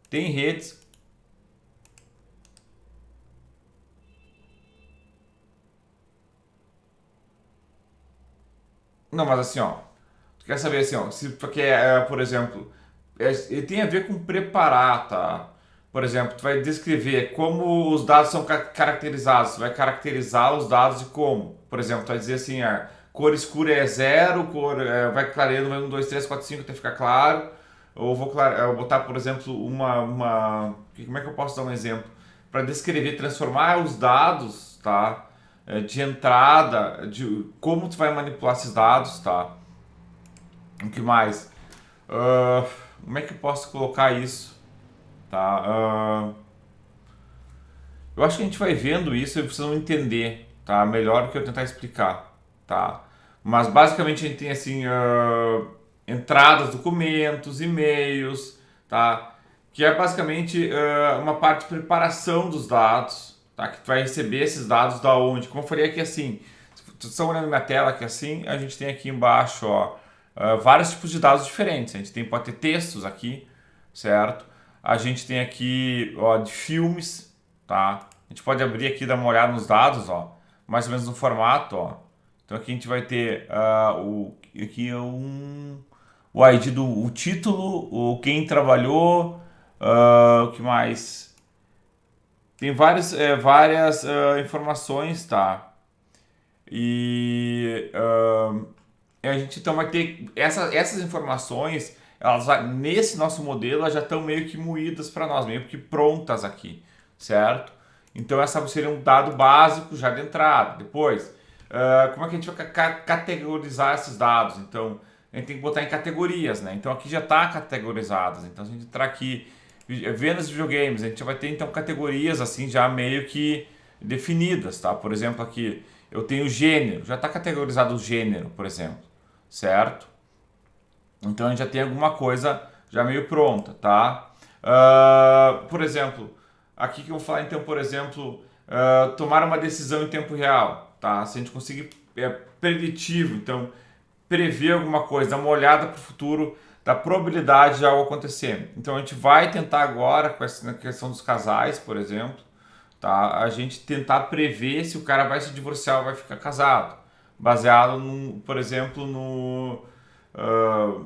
Tem redes. Não, mas assim, ó. Tu quer saber assim, ó, se porque por exemplo, ele tem a ver com preparar, tá? Por exemplo, tu vai descrever como os dados são caracterizados, tu vai caracterizar os dados de como. Por exemplo, tu vai dizer assim, a cor escura é zero, vai clareando, vai 1, 2, 3, 4, 5 até ficar claro. Ou eu botar, por exemplo, como é que eu posso dar um exemplo? Para descrever, transformar os dados, tá? De entrada, de como tu vai manipular esses dados, tá? O que mais? Ah, como é que eu posso colocar isso? Tá? Eu acho que a gente vai vendo isso e vocês vão entender, tá? Melhor do que eu tentar explicar, tá? Mas basicamente a gente tem assim entradas, documentos, e-mails, tá? Que é basicamente uma parte de preparação dos dados, tá? Que tu vai receber esses dados da onde? Como eu falei aqui assim, se vocês estão olhando na tela aqui assim, a gente tem aqui embaixo, ó, vários tipos de dados diferentes. A gente tem, pode ter textos aqui, certo? A gente tem aqui, ó, de filmes, tá? A gente pode abrir aqui e dar uma olhada nos dados, ó, mais ou menos no formato, ó. Então aqui a gente vai ter aqui é o ID do o título, o quem trabalhou, o que mais? Tem várias informações, tá? E a gente então vai ter essas informações, nesse nosso modelo, elas já estão meio que moídas para nós, meio que prontas aqui, certo? Então essa seria um dado básico já de entrada. Depois, como é que a gente vai categorizar esses dados? Então a gente tem que botar em categorias, né? Então aqui já está categorizadas. Então se a gente entrar aqui, vendas de videogames, a gente vai ter então categorias assim já meio que definidas, tá? Por exemplo, aqui eu tenho gênero, já está categorizado o gênero, por exemplo, certo? Então a gente já tem alguma coisa já meio pronta, tá? Por exemplo, aqui que eu vou falar então, por exemplo, tomar uma decisão em tempo real, tá? Se a gente conseguir preditivo, então prever alguma coisa, dar uma olhada para o futuro da probabilidade de algo acontecer. Então a gente vai tentar agora, com essa questão dos casais, por exemplo, tá? A gente tentar prever se o cara vai se divorciar ou vai ficar casado, baseado, por exemplo, ah,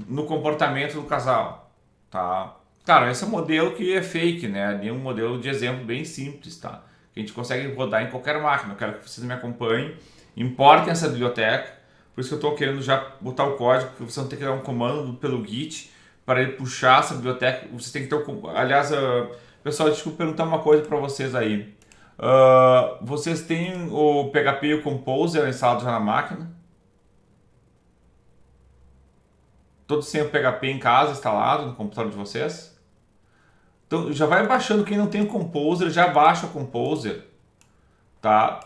no comportamento do casal, tá? Cara, esse é um modelo que é fake, né? Ali é um modelo de exemplo bem simples, tá? Que a gente consegue rodar em qualquer máquina. Eu quero que vocês me acompanhem, importem essa biblioteca. Por isso que eu estou querendo já botar o código, que vocês vão ter que dar um comando pelo Git para ele puxar essa biblioteca. Vocês têm que ter aliás, pessoal, deixa eu perguntar uma coisa para vocês aí. Vocês têm o PHP e o Composer instalado já na máquina? Todos têm o PHP em casa instalado no computador de vocês? Então já vai baixando, quem não tem o Composer, já baixa o Composer, tá?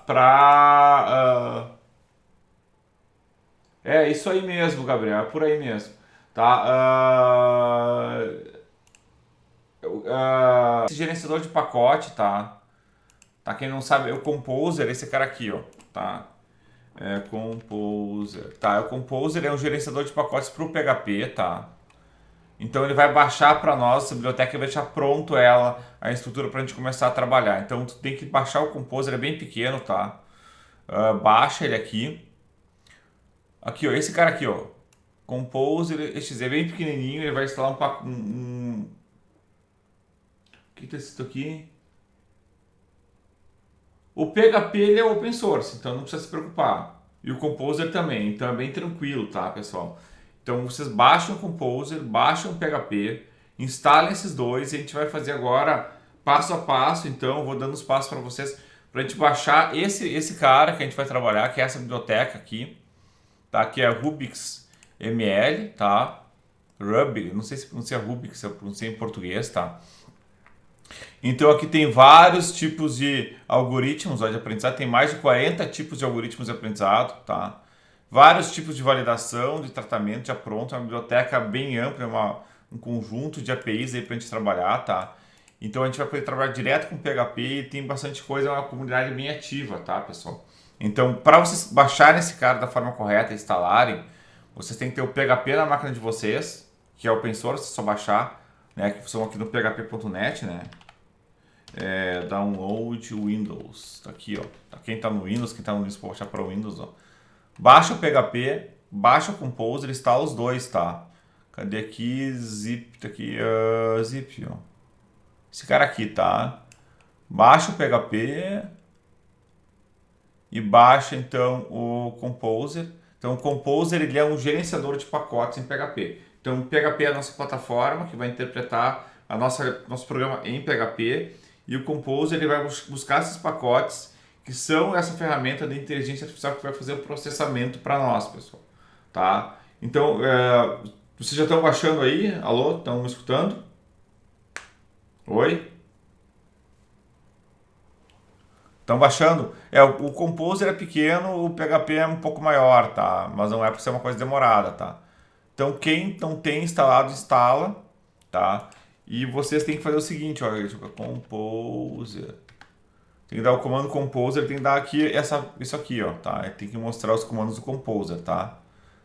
É isso aí mesmo, Gabriel, é por aí mesmo, tá? Esse gerenciador de pacote, tá? Tá? Quem não sabe, é o Composer, esse cara aqui, ó, tá? Composer, tá? O Composer é um gerenciador de pacotes para o PHP, tá? Então ele vai baixar para nós essa biblioteca e vai deixar pronto ela, a estrutura para a gente começar a trabalhar. Então tu tem que baixar o Composer, é bem pequeno, tá? Baixa ele aqui. Aqui, ó, esse cara aqui, ó. Composer exe é bem pequenininho, ele vai instalar o que tá escrito aqui? O PHP ele é open source, então não precisa se preocupar. E o Composer também, então é bem tranquilo, tá, pessoal? Então vocês baixam o Composer, baixam o PHP, instalem esses dois e a gente vai fazer agora passo a passo. Então eu vou dando os passos para vocês para a gente baixar esse cara que a gente vai trabalhar, que é essa biblioteca aqui, tá? Que é Rubix ML, tá? Rubix, não sei se pronuncia Rubix, se eu pronunciei em português, tá? Então aqui tem vários tipos de algoritmos de aprendizado, tem mais de 40 tipos de algoritmos de aprendizado, tá? Vários tipos de validação, de tratamento já pronto, é uma biblioteca bem ampla, um conjunto de APIs aí para a gente trabalhar, tá? Então a gente vai poder trabalhar direto com PHP e tem bastante coisa, é uma comunidade bem ativa, tá, pessoal? Então, para vocês baixarem esse cara da forma correta e instalarem, vocês têm que ter o PHP na máquina de vocês, que é open source, é só baixar. né, que são aqui no php.net, né? Download Windows. Tá aqui, ó. Tá, quem tá no Windows, quem tá no Linux pode baixar para o Windows, ó. Baixa o PHP, baixa o Composer, instala os dois, tá? Cadê aqui? Zip, tá aqui, zip, ó. Esse cara aqui, tá? Baixa o PHP e baixa então o Composer. Então o Composer ele é um gerenciador de pacotes em PHP. Então o PHP é a nossa plataforma que vai interpretar nosso programa em PHP e o Composer ele vai buscar esses pacotes que são essa ferramenta de inteligência artificial que vai fazer o processamento para nós, pessoal, tá? Então, vocês já estão baixando aí? Alô? Estão me escutando? Oi? Estão baixando? O Composer é pequeno, o PHP é um pouco maior, tá? Mas não é para ser uma coisa demorada, tá? Então, quem não tem instalado, instala, tá? E vocês têm que fazer o seguinte, ó, Composer. Tem que dar o comando Composer, tem que dar aqui isso aqui, ó, tá? Tem que mostrar os comandos do Composer, tá?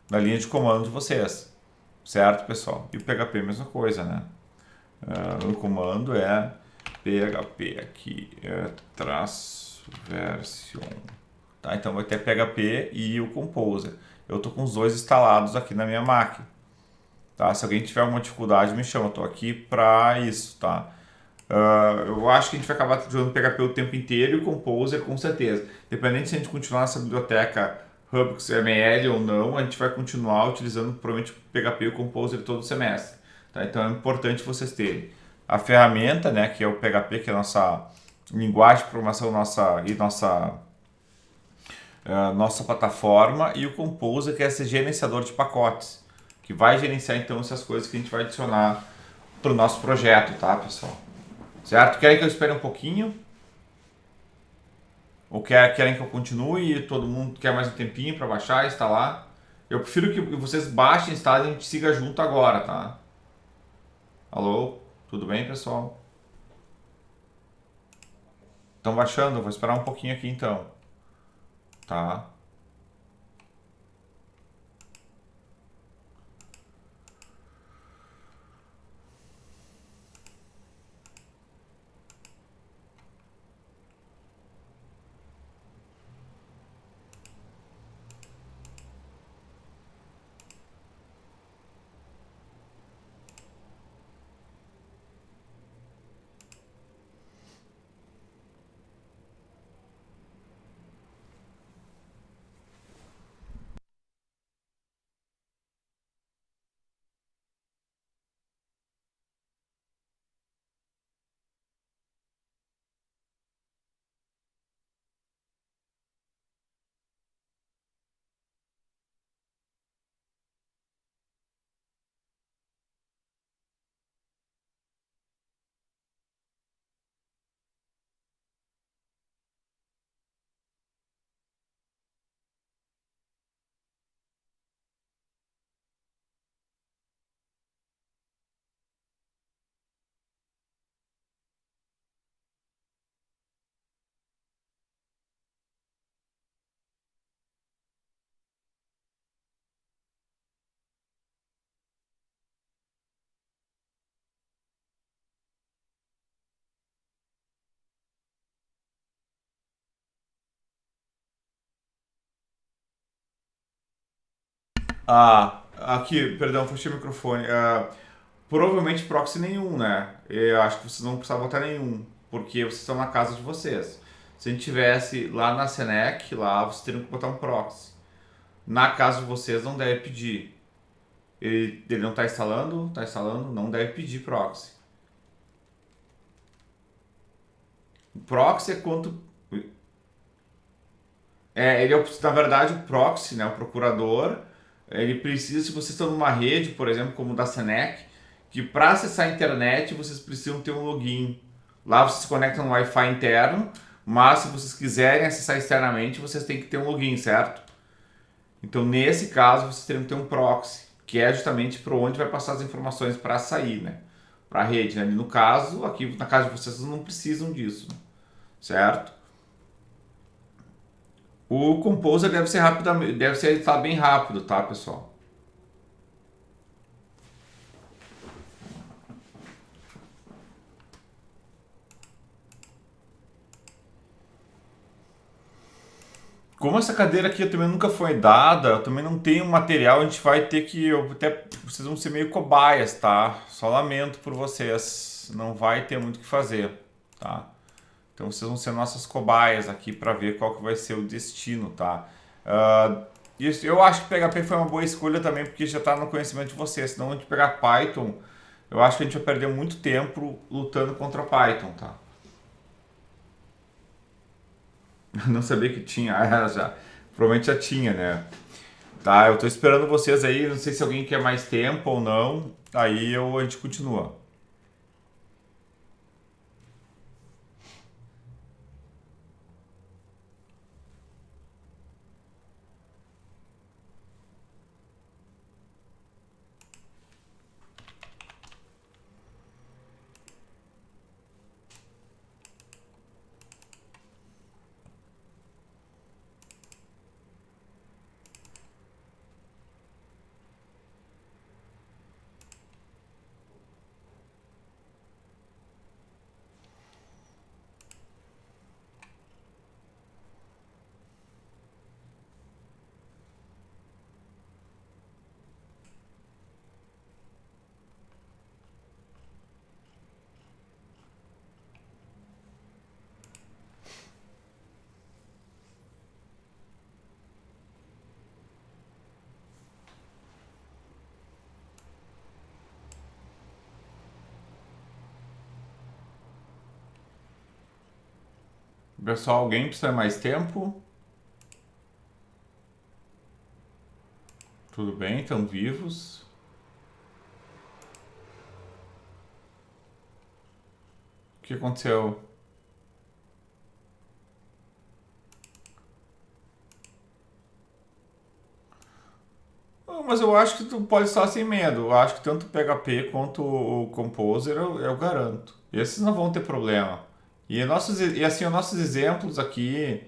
Na linha de comando de vocês, certo, pessoal? E o PHP, mesma coisa, né? O comando é PHP aqui, traço version, tá? Então vai ter PHP e o Composer. Eu tô com os dois instalados aqui na minha máquina, tá? Se alguém tiver alguma dificuldade, me chama, eu tô aqui para isso, tá? Eu acho que a gente vai acabar jogando PHP o tempo inteiro e o Composer com certeza. Independente se a gente continuar nessa biblioteca HubXML ou não, a gente vai continuar utilizando provavelmente o PHP e o Composer todo o semestre. Tá? Então é importante vocês terem a ferramenta, né, que é o PHP, que é a nossa linguagem de programação nossa plataforma, e o Composer, que é esse gerenciador de pacotes, que vai gerenciar então essas coisas que a gente vai adicionar para o nosso projeto, tá, pessoal? Certo? Querem que eu espere um pouquinho? Ou querem que eu continue e todo mundo quer mais um tempinho para baixar e instalar? Eu prefiro que vocês baixem, instalem e a gente siga junto agora, tá? Alô? Tudo bem, pessoal? Estão baixando? Eu vou esperar um pouquinho aqui então. Tá? Aqui, perdão, fechei o microfone. Provavelmente proxy nenhum, né? Eu acho que vocês não precisam botar nenhum, porque vocês estão na casa de vocês. Se a gente tivesse lá na Senec, lá vocês teriam que botar um proxy. Na casa de vocês não deve pedir. Ele não está instalando? Está instalando? Não deve pedir proxy. O proxy é quanto... na verdade, o proxy, né, o procurador, ele precisa, se vocês estão numa rede, por exemplo, como o da Senec, que para acessar a internet vocês precisam ter um login. Lá vocês se conectam no Wi-Fi interno, mas se vocês quiserem acessar externamente, vocês têm que ter um login, certo? Então, nesse caso, vocês teriam que ter um proxy, que é justamente para onde vai passar as informações para sair, né? Para a rede, né? No caso, aqui na casa de vocês não precisam disso, certo? O Composer deve ser rapidamente, deve ser editado bem rápido, tá, pessoal? Como essa cadeira aqui também nunca foi dada, eu também não tenho material, a gente vai ter que. Até, vocês vão ser meio cobaias, tá? Só lamento por vocês. Não vai ter muito o que fazer, tá? Então vocês vão ser nossas cobaias aqui para ver qual que vai ser o destino, tá? Eu acho que PHP foi uma boa escolha também, porque já está no conhecimento de vocês. Senão a gente pegar Python, eu acho que a gente vai perder muito tempo lutando contra Python, tá? Não sabia que tinha, já. Provavelmente já tinha, né? Tá, eu tô esperando vocês aí, não sei se alguém quer mais tempo ou não. Aí a gente continua. Pessoal, alguém precisa mais tempo? Tudo bem, estão vivos. O que aconteceu? Mas eu acho que tu pode estar sem medo. Eu acho que tanto o PHP quanto o Composer eu garanto. Esses não vão ter problema. E assim, os nossos exemplos aqui,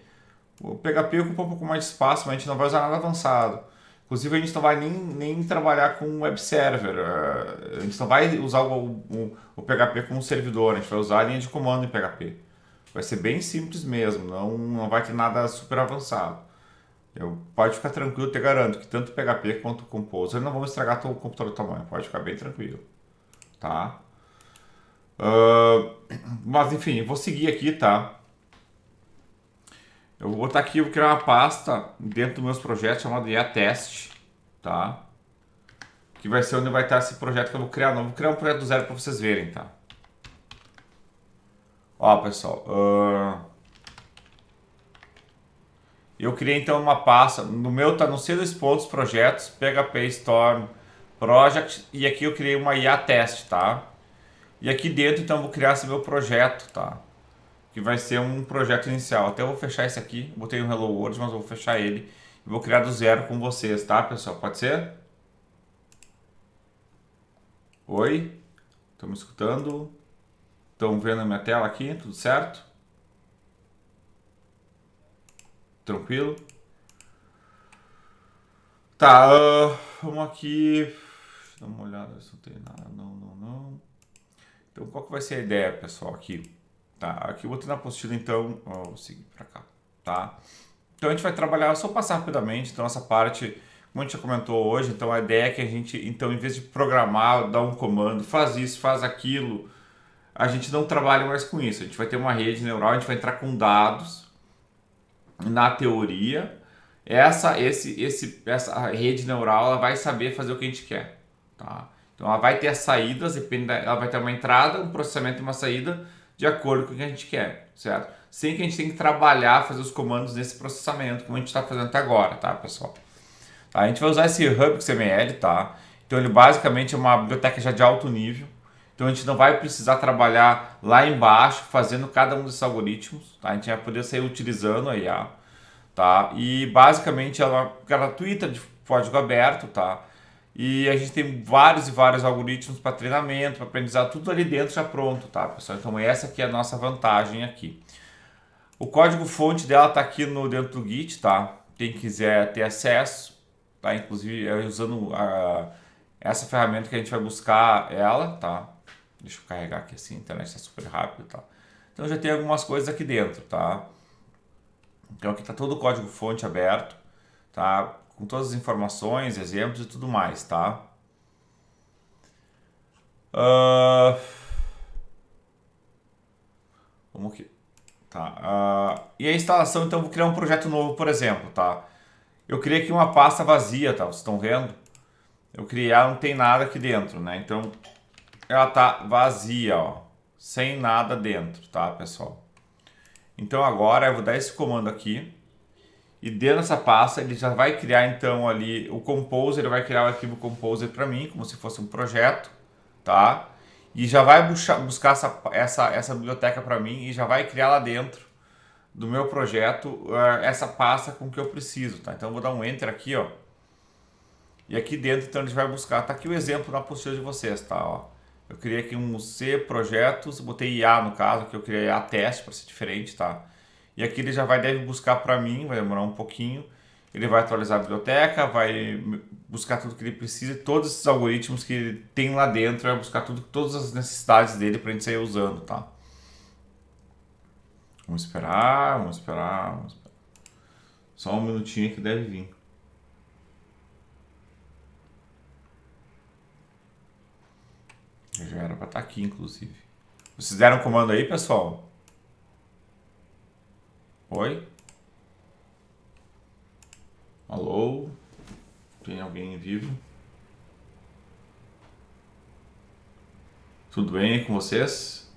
o PHP ocupa um pouco mais de espaço, mas a gente não vai usar nada avançado. Inclusive, a gente não vai nem trabalhar com web server. A gente não vai usar o PHP como servidor, a gente vai usar a linha de comando em PHP. Vai ser bem simples mesmo, não vai ter nada super avançado. Pode ficar tranquilo, te garanto que tanto o PHP quanto o Composer não vão estragar teu computador do tamanho, pode ficar bem tranquilo, tá? Mas enfim, vou seguir aqui, tá? Eu vou botar aqui, eu vou criar uma pasta dentro dos meus projetos chamado IA-Test, tá? Que vai ser onde vai estar esse projeto que eu vou criar. Não vou criar um projeto do zero para vocês verem, tá? Ó, pessoal, eu criei então uma pasta, no meu tá no C2 pontos projetos, PHP Storm Project, e aqui eu criei uma IA Test, tá? E aqui dentro então eu vou criar esse meu projeto, tá? Que vai ser um projeto inicial. Até eu vou fechar esse aqui, botei um Hello World, mas eu vou fechar ele e vou criar do zero com vocês, tá, pessoal? Pode ser? Oi? Estão me escutando? Estão vendo a minha tela aqui? Tudo certo? Tranquilo? Tá, vamos aqui. Deixa eu dar uma olhada se não tem nada. Não. Então, qual que vai ser a ideia, pessoal, aqui? Tá, aqui eu vou ter na apostila, então, vou seguir para cá, tá? Então, a gente vai trabalhar, só passar rapidamente, então, essa parte, como a gente já comentou hoje, então, a ideia é que a gente, então, em vez de programar, dar um comando, faz isso, faz aquilo, a gente não trabalha mais com isso. A gente vai ter uma rede neural, a gente vai entrar com dados na teoria. Essa rede neural, ela vai saber fazer o que a gente quer, tá? Então, ela vai ter as saídas, ela vai ter uma entrada, um processamento e uma saída, de acordo com o que a gente quer, certo? Sem que a gente tenha que trabalhar, fazer os comandos nesse processamento, como a gente está fazendo até agora, tá, pessoal? Tá, a gente vai usar esse Hub XML, tá? Então ele basicamente é uma biblioteca já de alto nível. Então a gente não vai precisar trabalhar lá embaixo fazendo cada um desses algoritmos, tá? A gente vai poder sair utilizando a IA, tá? E basicamente ela é gratuita, de código aberto, tá? E a gente tem vários e vários algoritmos para treinamento, para aprendizado, tudo ali dentro já pronto, tá, pessoal? Então essa aqui é a nossa vantagem aqui. O código fonte dela tá aqui dentro do Git, tá? Quem quiser ter acesso, tá? Inclusive usando essa ferramenta que a gente vai buscar ela, tá? Deixa eu carregar aqui assim, a internet está super rápido, tá? Então já tem algumas coisas aqui dentro, tá? Então aqui está todo o código-fonte aberto, tá? Com todas as informações, exemplos e tudo mais, tá? Ah, vamos aqui. Tá. E a instalação, então, eu vou criar um projeto novo, por exemplo, tá? Eu criei aqui uma pasta vazia, tá? Vocês estão vendo? Eu criei ela, não tem nada aqui dentro, né? Então, ela tá vazia, ó. Sem nada dentro, tá, pessoal? Então, agora eu vou dar esse comando aqui. E dentro dessa pasta, ele já vai criar, então, ali o Composer. Ele vai criar o arquivo Composer para mim, como se fosse um projeto, tá? E já vai buscar essa biblioteca para mim e já vai criar lá dentro do meu projeto essa pasta com que eu preciso, tá? Então eu vou dar um Enter aqui, ó. E aqui dentro, então, ele vai buscar. Tá aqui o exemplo na apostila de vocês, tá? Ó. Eu criei aqui um C projetos, botei IA no caso, que eu criei IA teste para ser diferente, tá? E aqui ele já deve buscar para mim, vai demorar um pouquinho. Ele vai atualizar a biblioteca, vai buscar tudo que ele precisa, todos esses algoritmos que ele tem lá dentro, vai buscar todas as necessidades dele para a gente sair usando, tá? Vamos esperar, vamos esperar, vamos esperar. Só um minutinho que deve vir. Já era para estar aqui, inclusive. Vocês deram um comando aí, pessoal? Oi? Alô? Tem alguém vivo? Tudo bem aí com vocês?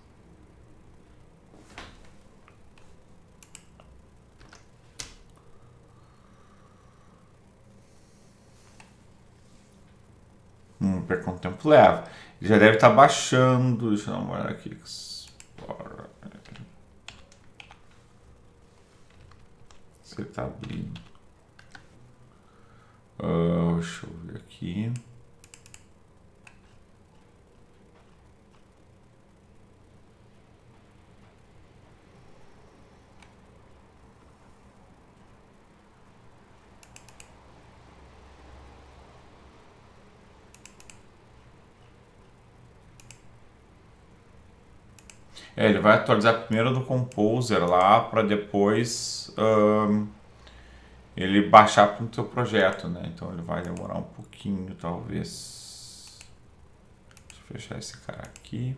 Ver quanto tempo leva. Ele já deve estar baixando. Deixa eu dar uma olhada aqui. Se ele está abrindo. Deixa eu ver aqui. Ele vai atualizar primeiro do Composer lá para depois ele baixar para o seu projeto, né? Então ele vai demorar um pouquinho, talvez. Deixa eu fechar esse cara aqui.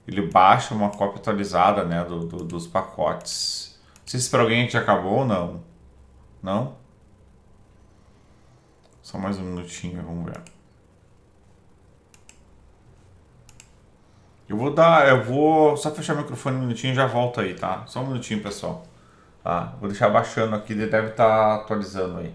Ele baixa uma cópia atualizada, né, dos pacotes. Não sei se para alguém já acabou ou não. Não? Só mais um minutinho, vamos ver. Eu vou só fechar o microfone um minutinho e já volto aí, tá? Só um minutinho, pessoal. Tá? Vou deixar baixando aqui, ele deve estar atualizando aí.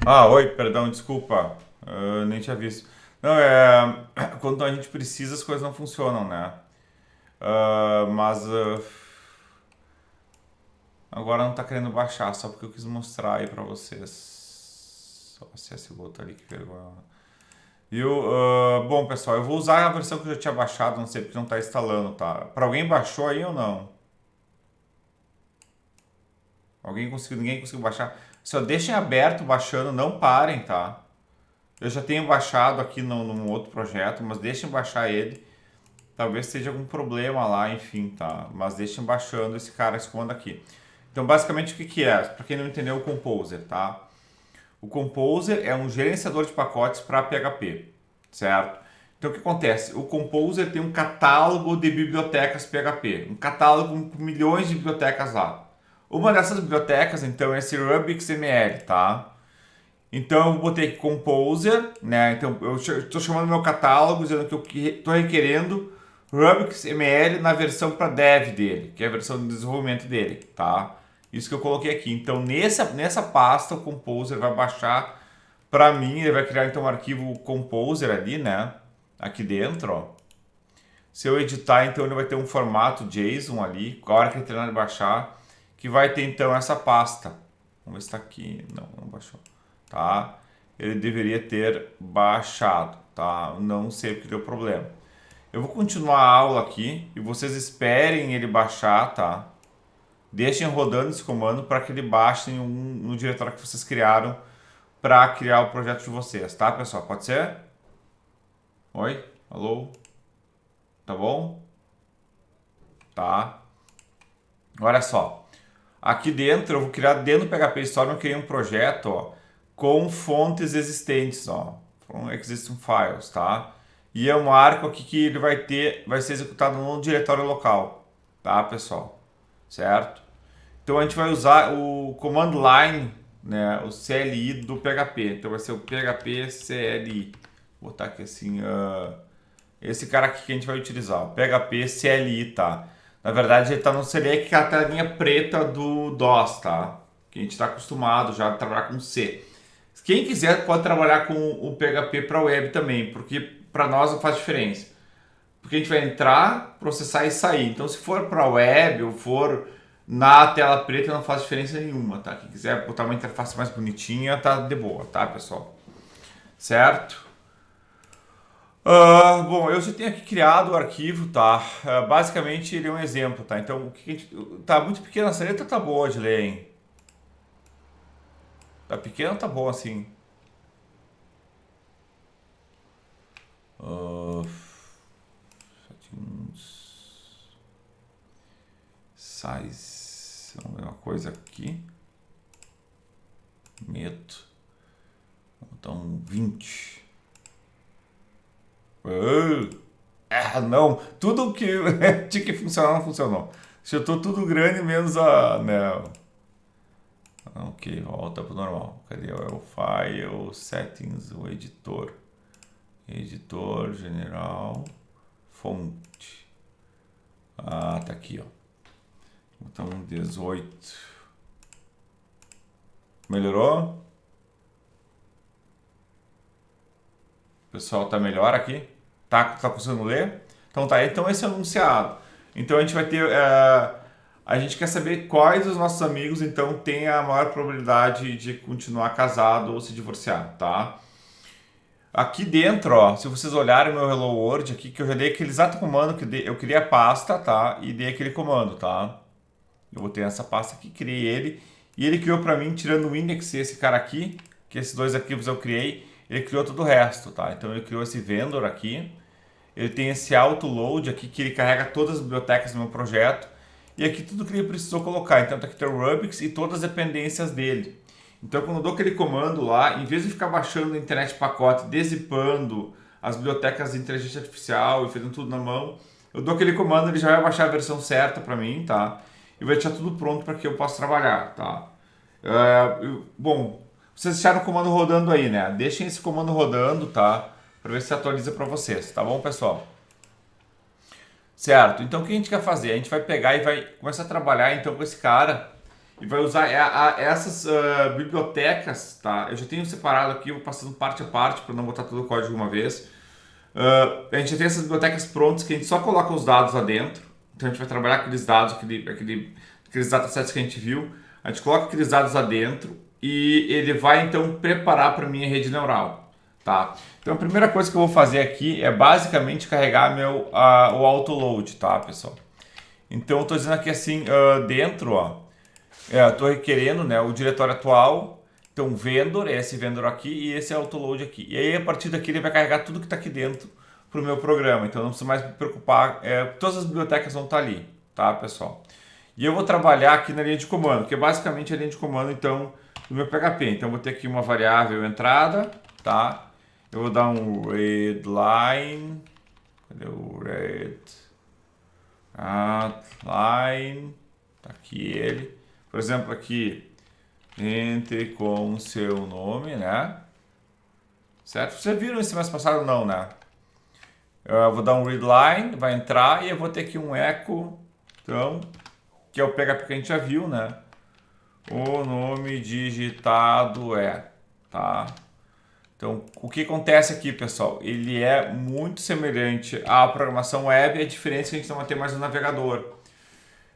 Ah, oi, perdão, desculpa. Eu nem tinha visto. Não, quando a gente precisa, as coisas não funcionam, né? Mas agora não tá querendo baixar, só porque eu quis mostrar aí pra vocês. Só CSGO tá ali, que vergonha. Viu? Bom, pessoal, eu vou usar a versão que eu já tinha baixado, não sei porque não tá instalando, tá? Pra alguém baixou aí ou não? Ninguém conseguiu baixar? Só deixem aberto baixando, não parem, tá? Eu já tenho baixado aqui num outro projeto, mas deixem baixar ele. Talvez seja algum problema lá, enfim, tá? Mas deixem baixando esse comando aqui. Então, basicamente, o que que é? Para quem não entendeu, o Composer, tá? O Composer é um gerenciador de pacotes para PHP, certo? Então, o que acontece? O Composer tem um catálogo de bibliotecas PHP, um catálogo com milhões de bibliotecas lá. Uma dessas bibliotecas, então, é esse RubyXML, tá? Então eu botei aqui Composer, né? Então eu estou chamando meu catálogo, dizendo que eu estou requerendo RubyXML na versão para dev dele, que é a versão de desenvolvimento dele, tá? Isso que eu coloquei aqui. Então nessa pasta o Composer vai baixar para mim, ele vai criar então um arquivo Composer ali, né? Aqui dentro, ó. Se eu editar, então ele vai ter um formato JSON ali, a hora que ele terminar de baixar, que vai ter então essa pasta. Vamos ver se está aqui. Não, não baixou. Tá? Ele deveria ter baixado, tá? Não sei porque deu problema. Eu vou continuar a aula aqui e vocês esperem ele baixar, tá? Deixem rodando esse comando para que ele baixe no diretório que vocês criaram para criar o projeto de vocês, tá, pessoal? Pode ser? Oi? Alô? Tá bom? Tá. Olha só. Aqui dentro, eu vou criar dentro do PHP Storm, eu criei um projeto, ó, com fontes existentes, ó, from existing files, tá? E é um arco aqui que ele vai ser executado no diretório local, tá, pessoal? Certo? Então a gente vai usar o command line, né, o CLI do PHP. Então vai ser o PHP CLI. Vou botar aqui assim, esse cara aqui que a gente vai utilizar, o PHP CLI, tá? Na verdade ele está no CLI, que é a telinha preta do DOS, tá? Que a gente está acostumado já a trabalhar com C. Quem quiser pode trabalhar com o PHP para web também, porque para nós não faz diferença. Porque a gente vai entrar, processar e sair. Então, se for para web ou for na tela preta, não faz diferença nenhuma, tá? Quem quiser botar uma interface mais bonitinha, tá de boa, tá, pessoal? Certo? Bom, eu já tenho aqui criado o arquivo, tá? Basicamente, ele é um exemplo, tá? Então, o que a gente... Tá muito pequena essa letra, tá boa de ler, hein? Tá pequeno, tá bom assim. Settings. Size. Vamos ver uma coisa aqui. Meto. Então, 20. Não. Tudo que tinha que funcionar não funcionou. Chutou tudo grande, menos a... Né? Ok, volta pro normal. Cadê o file, settings, o editor? Editor, general, fonte. Ah, tá aqui, ó. Então, 18. Melhorou? O pessoal tá melhor aqui? Tá conseguindo ler? Então tá, então esse é o anunciado. Então a gente vai ter... a gente quer saber quais dos nossos amigos, então, têm a maior probabilidade de continuar casado ou se divorciar, tá? Aqui dentro, ó, se vocês olharem meu Hello World aqui, que eu já dei aquele exato comando, eu criei a pasta, tá? E dei aquele comando, tá? Eu botei essa pasta aqui, criei ele, e ele criou pra mim, tirando o index, esse cara aqui, que esses dois arquivos eu criei, ele criou todo o resto, tá? Então ele criou esse vendor aqui, ele tem esse autoload aqui, que ele carrega todas as bibliotecas do meu projeto, e aqui tudo que ele precisou colocar. Então tá aqui tem o Rubix e todas as dependências dele. Então, quando eu dou aquele comando lá, em vez de ficar baixando a internet pacote, dezipando as bibliotecas de inteligência artificial e fazendo tudo na mão, eu dou aquele comando, ele já vai baixar a versão certa para mim, tá? E vai deixar tudo pronto para que eu possa trabalhar, tá? Bom, vocês deixaram o comando rodando aí, né? Deixem esse comando rodando, tá? Para ver se atualiza para vocês, tá bom, pessoal? Certo, então o que a gente quer fazer? A gente vai pegar e vai começar a trabalhar então com esse cara e vai usar essas bibliotecas, tá? Eu já tenho separado aqui, vou passando parte a parte para não botar todo o código de uma vez. A gente já tem essas bibliotecas prontas que a gente só coloca os dados lá dentro. Então a gente vai trabalhar aqueles dados, aqueles datasets que a gente viu. A gente coloca aqueles dados lá dentro e ele vai então preparar para minha rede neural, tá? Então a primeira coisa que eu vou fazer aqui é basicamente carregar o autoload, tá, pessoal? Então eu estou dizendo aqui assim, dentro, ó, eu estou requerendo, né, o diretório atual. Então, vendor, esse vendor aqui e esse autoload aqui. E aí, a partir daqui, ele vai carregar tudo que está aqui dentro para o meu programa. Então, não preciso mais me preocupar. Todas as bibliotecas vão estar ali, tá, pessoal? E eu vou trabalhar aqui na linha de comando, que é basicamente a linha de comando, então, do meu PHP. Então, eu vou ter aqui uma variável entrada, tá? Eu vou dar um readline. Cadê o readline? Tá aqui ele. Por exemplo, aqui... Entre com seu nome, né? Certo? Vocês viram isso mês passado ou não, né? Eu vou dar um readline, vai entrar e eu vou ter aqui um echo, então, que é o PHP que a gente já viu, né? O nome digitado é, tá? Então, o que acontece aqui, pessoal? Ele é muito semelhante à programação web, a diferença é que a gente não vai ter mais um navegador,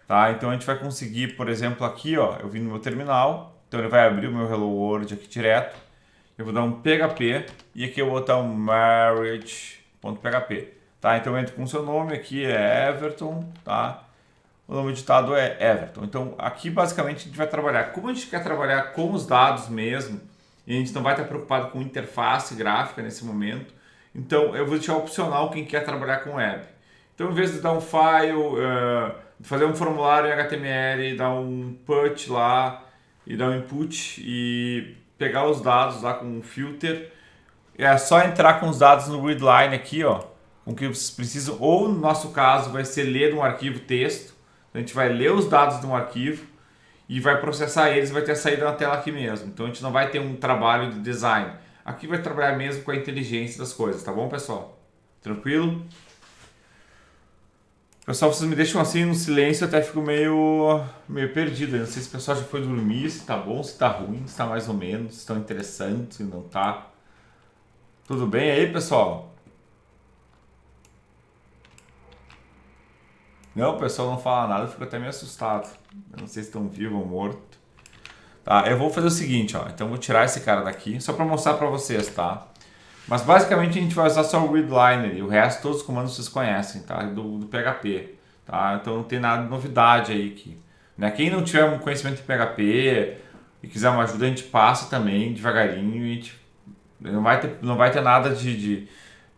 tá? Então, a gente vai conseguir, por exemplo, aqui, ó, eu vim no meu terminal. Então ele vai abrir o meu Hello World aqui direto. Eu vou dar um PHP e aqui eu vou botar um marriage.php, tá? Então eu entro com o seu nome, aqui é Everton, tá? O nome digitado é Everton. Então aqui basicamente a gente vai trabalhar. Como a gente quer trabalhar com os dados mesmo, e a gente não vai estar preocupado com interface gráfica nesse momento, então eu vou deixar opcional quem quer trabalhar com web. Então em vez de dar um file, fazer um formulário em HTML, dar um put lá, e dar um input e pegar os dados lá com um filter. É só entrar com os dados no readline aqui, ó, com o que vocês precisam, ou no nosso caso vai ser ler um arquivo texto. A gente vai ler os dados de um arquivo e vai processar eles, vai ter a saída na tela aqui mesmo. Então a gente não vai ter um trabalho de design. Aqui vai trabalhar mesmo com a inteligência das coisas, tá bom, pessoal? Tranquilo? Pessoal, vocês me deixam assim no silêncio, eu até fico meio perdido. Eu não sei se o pessoal já foi dormir, se tá bom, se tá ruim, se tá mais ou menos, se tá interessante, se não tá. Tudo bem aí, pessoal? Não, o pessoal não fala nada, eu fico até meio assustado. Eu não sei se estão vivos ou mortos. Tá, eu vou fazer o seguinte, ó. Então eu vou tirar esse cara daqui, só para mostrar para vocês, tá? Mas basicamente a gente vai usar só o readline e o resto todos os comandos vocês conhecem, tá? Do PHP, tá? Então não tem nada de novidade aí aqui, né? Quem não tiver um conhecimento de PHP e quiser uma ajuda, a gente passa também devagarinho e a gente não vai ter nada de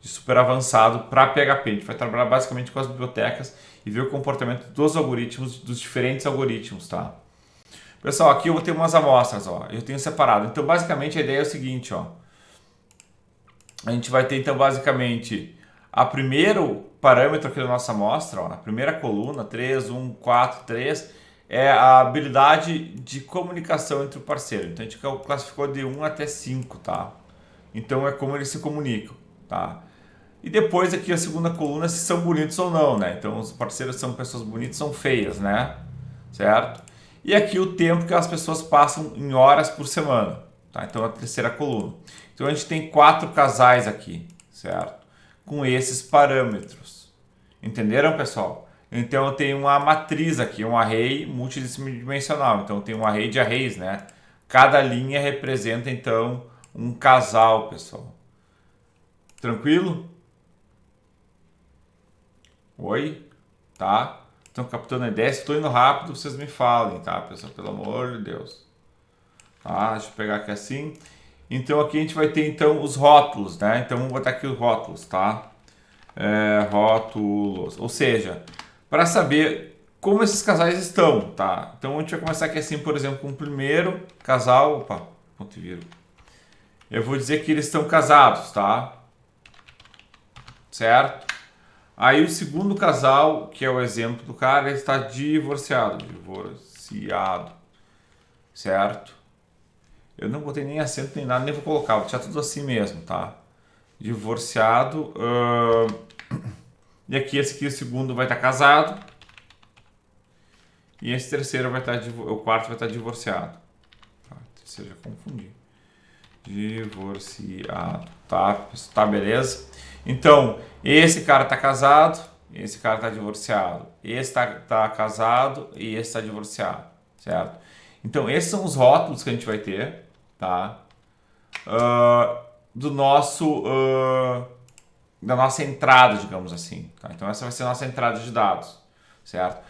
super avançado para PHP. A gente vai trabalhar basicamente com as bibliotecas e ver o comportamento dos algoritmos, dos diferentes algoritmos, tá? Pessoal, aqui eu vou ter umas amostras, ó. Eu tenho separado. Então basicamente a ideia é o seguinte, ó. A gente vai ter então basicamente a primeiro parâmetro aqui da nossa amostra, ó, na primeira coluna, 3, 1, 4, 3, é a habilidade de comunicação entre o parceiro. Então a gente classificou de 1 até 5, tá? Então é como eles se comunicam, tá? E depois aqui a segunda coluna se são bonitos ou não, né? Então os parceiros são pessoas bonitas ou são feias, né? Certo? E aqui o tempo que as pessoas passam em horas por semana, tá? Então a terceira coluna. Então a gente tem 4 casais aqui, certo? Com esses parâmetros. Entenderam, pessoal? Então eu tenho uma matriz aqui, um array multidimensional. Então eu tenho um array de arrays, né? Cada linha representa então um casal, pessoal. Tranquilo? Oi? Tá? Estão captando a ideia? Se estou indo rápido, vocês me falem, tá, pessoal? Pelo amor de Deus. Tá? Deixa eu pegar aqui assim. Então aqui a gente vai ter então os rótulos, né? Então vamos botar aqui os rótulos, tá? Rótulos, ou seja, para saber como esses casais estão, tá? Então a gente vai começar aqui assim, por exemplo, com o primeiro casal, opa, ponto e vírgula. Eu vou dizer que eles estão casados, tá? Certo? Aí o segundo casal, que é o exemplo do cara, ele está divorciado, certo? Eu não botei nem acento nem nada, nem vou colocar, vou deixar tudo assim mesmo, tá? Divorciado. E aqui esse aqui, o segundo, vai estar casado. e esse terceiro vai estar, o quarto vai estar divorciado. Tá, terceiro já confundi. Divorciado, tá, beleza? Então, esse cara tá casado, esse cara tá divorciado, esse tá casado e esse tá divorciado, certo? Então, esses são os rótulos que a gente vai ter, tá? Do nosso, da nossa entrada, digamos assim, tá? Então, essa vai ser a nossa entrada de dados, certo?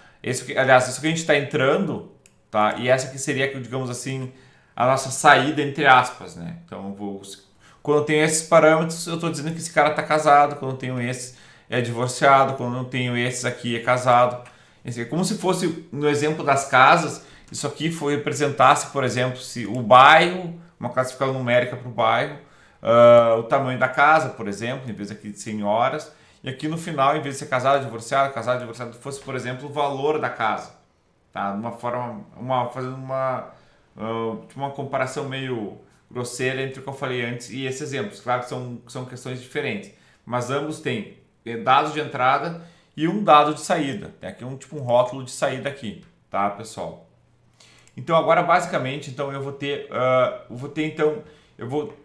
Aliás, isso que a gente está entrando, tá? E essa aqui seria, digamos assim, a nossa saída, entre aspas, né? Então, quando eu tenho esses parâmetros, eu estou dizendo que esse cara está casado, quando eu tenho esse é divorciado, quando eu tenho esses aqui é casado. É como se fosse, no exemplo das casas, isso aqui representasse, por exemplo, se o bairro, uma classificação numérica para o bairro, o tamanho da casa, por exemplo, em vez aqui de senhoras, e aqui no final, em vez de ser casado, divorciado, fosse, por exemplo, o valor da casa, tá? De uma forma, fazendo uma comparação meio grosseira entre o que eu falei antes e esses exemplos. Claro que são questões diferentes, mas ambos têm dados de entrada e um dado de saída. Tem aqui um rótulo de saída aqui, tá, pessoal? Então agora basicamente, então eu vou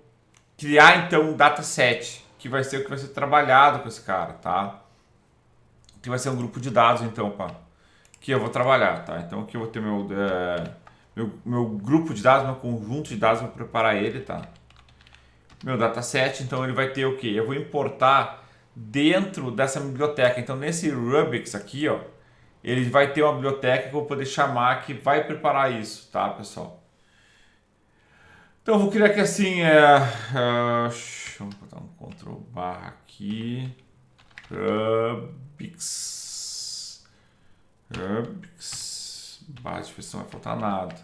criar então um dataset que vai ser o que vai ser trabalhado com esse cara, tá? Que vai ser um grupo de dados então, que eu vou trabalhar, tá? Então aqui eu vou ter meu grupo de dados, meu conjunto de dados, vou preparar ele, tá? Meu dataset, então ele vai ter o quê? Eu vou importar dentro dessa biblioteca. Então nesse Rubix aqui, ó, ele vai ter uma biblioteca que eu vou poder chamar que vai preparar isso, tá, pessoal? Então eu vou criar aqui assim, deixa eu botar um Ctrl barra aqui, Rubix, base de versão, não vai faltar nada,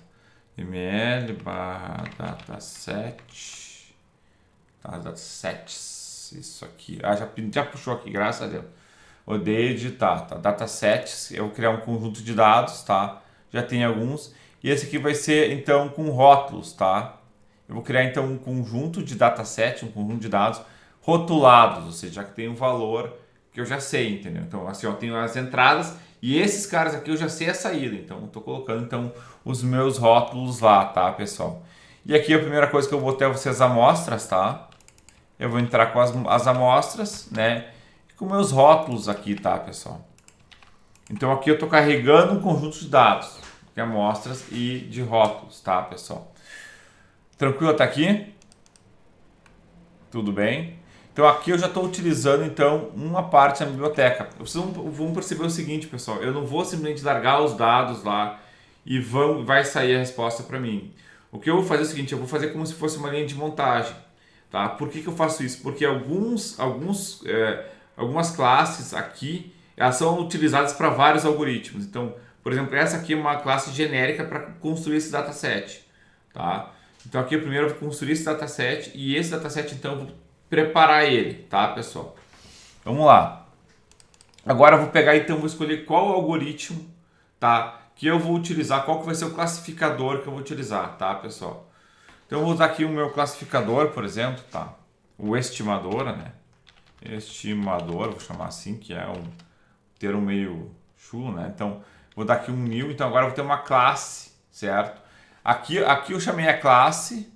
ml barra dataset, tá, datasets, isso aqui, já puxou aqui, graças a Deus. Odeio digitar, tá? Datasets, eu vou criar um conjunto de dados, tá? Já tem alguns. E esse aqui vai ser, então, com rótulos, tá? Eu vou criar, então, um conjunto de datasets, um conjunto de dados rotulados, ou seja, que tem um valor que eu já sei, entendeu? Então, assim, eu tenho as entradas e esses caras aqui eu já sei a saída. Então, eu estou colocando, então, os meus rótulos lá, tá, pessoal? E aqui a primeira coisa que eu vou ter vai ser as amostras, tá? Eu vou entrar com as amostras, né? Com meus rótulos aqui, tá, pessoal? Então aqui eu estou carregando um conjunto de dados, de amostras e de rótulos, tá, pessoal? Tranquilo até aqui? Tudo bem? Então aqui eu já estou utilizando então uma parte da biblioteca. Vocês vão perceber o seguinte, pessoal, eu não vou simplesmente largar os dados lá e vai sair a resposta para mim. O que eu vou fazer é o seguinte, eu vou fazer como se fosse uma linha de montagem, tá? Por que eu faço isso? Porque algumas classes aqui, elas são utilizadas para vários algoritmos. Então, por exemplo, essa aqui é uma classe genérica para construir esse dataset, tá? Então aqui primeiro eu vou construir esse dataset e esse dataset então eu vou preparar ele, tá, pessoal? Vamos lá. Agora eu vou pegar então, vou escolher qual algoritmo, tá, que eu vou utilizar, qual que vai ser o classificador que eu vou utilizar, tá, pessoal? Então eu vou usar aqui o meu classificador, por exemplo, tá? O estimador, né? Estimador, vou chamar assim, que é um termo meio chulo, né? Então, vou dar aqui um new, então agora eu vou ter uma classe, certo? Aqui eu chamei a classe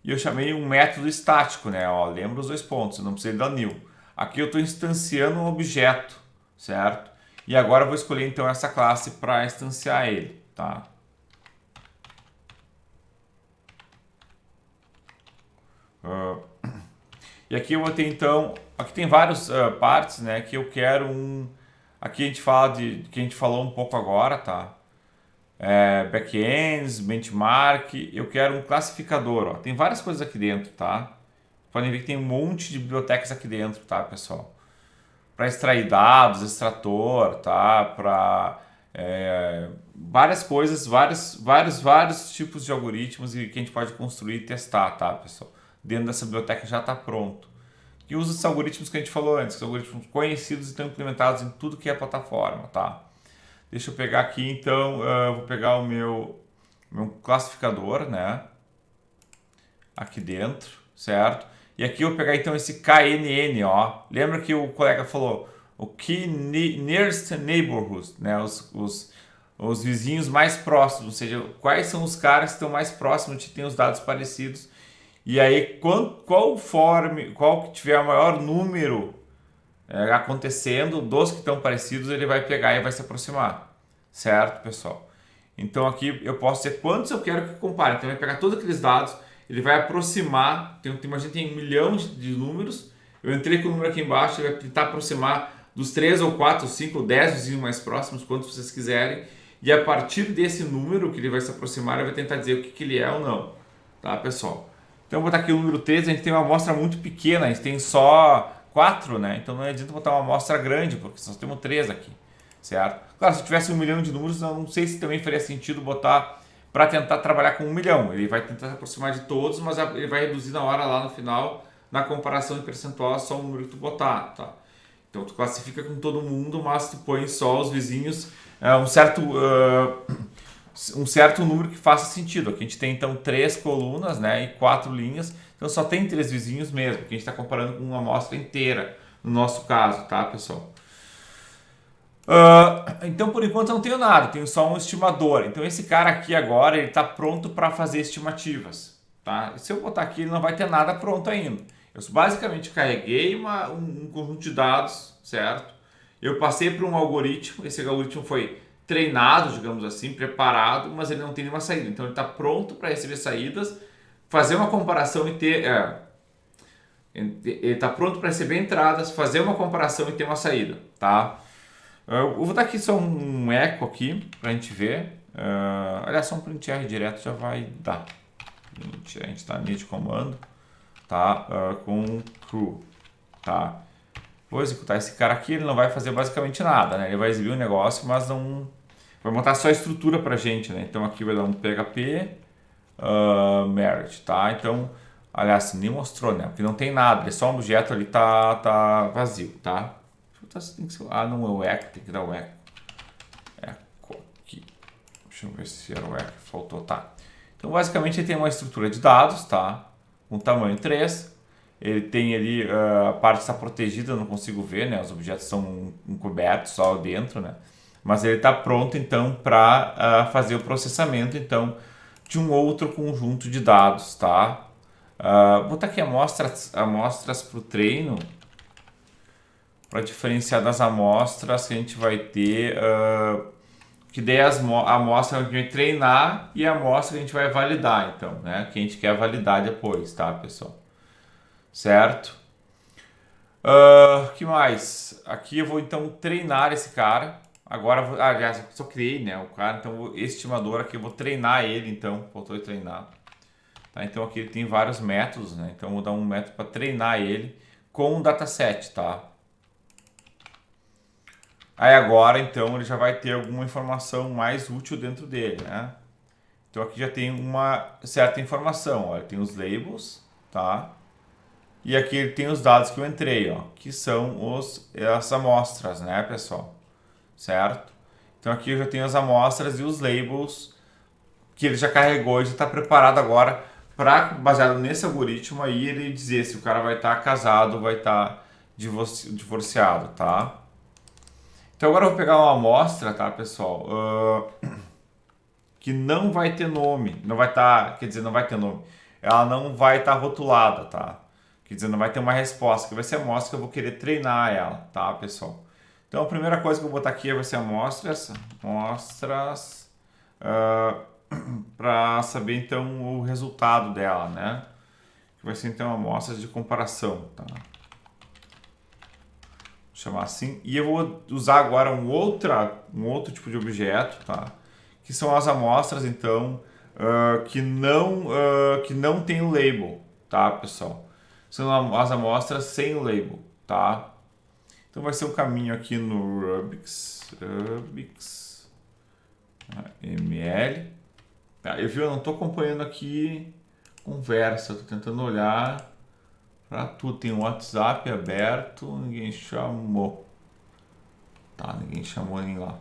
e eu chamei um método estático, né? Ó, lembra os dois pontos, eu não precisei dar new. Aqui eu estou instanciando um objeto, certo? E agora eu vou escolher então essa classe para instanciar ele, tá? E aqui eu vou ter então, aqui tem várias partes, né? Que eu quero aqui a gente fala que a gente falou um pouco agora, tá? Backends, benchmark, eu quero um classificador, ó. Tem várias coisas aqui dentro, tá? Podem ver que tem um monte de bibliotecas aqui dentro, tá, pessoal? Para extrair dados, extrator, tá? Para várias coisas, vários tipos de algoritmos que a gente pode construir e testar, tá, pessoal? Dentro dessa biblioteca já está pronto. E usa esses algoritmos que a gente falou antes, que são algoritmos conhecidos e estão implementados em tudo que é plataforma, tá? Deixa eu pegar aqui, então, eu vou pegar o meu classificador, né? Aqui dentro, certo? E aqui eu vou pegar, então, esse KNN, ó. Lembra que o colega falou o Key Nearest Neighborhood, né? os vizinhos mais próximos, ou seja, quais são os caras que estão mais próximos, que têm os dados parecidos. E aí, qual que tiver o maior número acontecendo dos que estão parecidos, ele vai pegar e vai se aproximar, certo, pessoal? Então aqui eu posso dizer quantos eu quero que compare. Então ele vai pegar todos aqueles dados, ele vai aproximar, imagina tem 1 milhão de números, eu entrei com o número aqui embaixo, ele vai tentar aproximar dos 3 ou 4 ou 5 ou 10 vizinhos mais próximos, quantos vocês quiserem, e a partir desse número que ele vai se aproximar, ele vai tentar dizer o que ele é ou não, tá, pessoal? Então eu vou botar aqui o número 3, a gente tem uma amostra muito pequena, a gente tem só 4, né? Então não adianta botar uma amostra grande, porque só temos 3 aqui, certo? Claro, se tivesse 1 milhão de números, eu não sei se também faria sentido botar para tentar trabalhar com 1 milhão. Ele vai tentar se aproximar de todos, mas ele vai reduzir na hora lá no final, na comparação de percentual, só o número que tu botar, tá? Então tu classifica com todo mundo, mas tu põe só os vizinhos, um certo número que faça sentido. Aqui a gente tem então 3 colunas, né, e 4 linhas, então só tem 3 vizinhos mesmo, porque a gente está comparando com uma amostra inteira, no nosso caso, tá, pessoal? Então por enquanto eu não tenho nada, tenho só um estimador. Então esse cara aqui agora ele está pronto para fazer estimativas, tá? Se eu botar aqui ele não vai ter nada pronto ainda. Eu basicamente carreguei um conjunto de dados, certo? Eu passei por um algoritmo, esse algoritmo foi treinado, digamos assim, preparado, mas ele não tem nenhuma saída. Então ele está pronto para receber saídas, fazer uma comparação e ter... ele está pronto para receber entradas, fazer uma comparação e ter uma saída, tá? Eu vou dar aqui só um eco aqui para a gente ver. Aliás, só um print R direto já vai dar. A gente está na linha de comando, tá? Com crew, tá? Vou executar esse cara aqui, ele não vai fazer basicamente nada, né? Ele vai exibir um negócio, mas não vai montar só a estrutura para a gente, né? Então aqui vai dar um PHP merge, tá? Então, aliás, nem mostrou, né? Porque não tem nada, é só um objeto ali, tá vazio, tá? Não é o eco, tem que dar o eco. Eco aqui. Deixa eu ver se era o eco, faltou, tá. Então basicamente ele tem uma estrutura de dados, tá? Com tamanho 3. Ele tem ali, a parte está protegida, eu não consigo ver, né? Os objetos são encobertos só dentro, né? Mas ele está pronto então para fazer o processamento então de um outro conjunto de dados, tá? Vou botar aqui amostras para o treino, para diferenciar das amostras que a gente vai ter, que daí a amostra que a gente vai treinar e a amostra que a gente vai validar, então, né? Que a gente quer validar depois, tá, pessoal? Certo? Que mais? Aqui eu vou então treinar esse cara. Agora, aliás, eu só criei, né, o cara, então esse estimador aqui eu vou treinar ele, então, faltou eu treinar. Tá? Então aqui ele tem vários métodos, né? Então eu vou dar um método para treinar ele com um dataset, tá? Aí agora, então, ele já vai ter alguma informação mais útil dentro dele, né? Então aqui já tem uma certa informação, ó. Ele tem os labels, tá? E aqui ele tem os dados que eu entrei, ó, que são as amostras, né, pessoal? Certo? Então aqui eu já tenho as amostras e os labels que ele já carregou e já está preparado agora para, baseado nesse algoritmo aí, ele dizer se o cara vai estar casado ou vai estar divorciado, tá? Então agora eu vou pegar uma amostra, tá, pessoal, que não vai ter nome, não vai estar, quer dizer, não vai ter nome, ela não vai estar rotulada, tá? Quer dizer, não vai ter uma resposta, que vai ser a amostra que eu vou querer treinar ela, tá, pessoal? Então a primeira coisa que eu vou botar aqui vai ser amostras, para saber então o resultado dela, né? Que vai ser então amostras de comparação, tá? Chamar assim, e eu vou usar agora um outro tipo de objeto, tá? Que são as amostras, então, que não tem o label, tá, pessoal? São as amostras sem o label, tá? Então vai ser um caminho aqui no Rubix ML. Tá, eu não estou acompanhando aqui conversa, estou tentando olhar para tudo. Tem um WhatsApp aberto, ninguém chamou. Tá, ninguém chamou nem lá.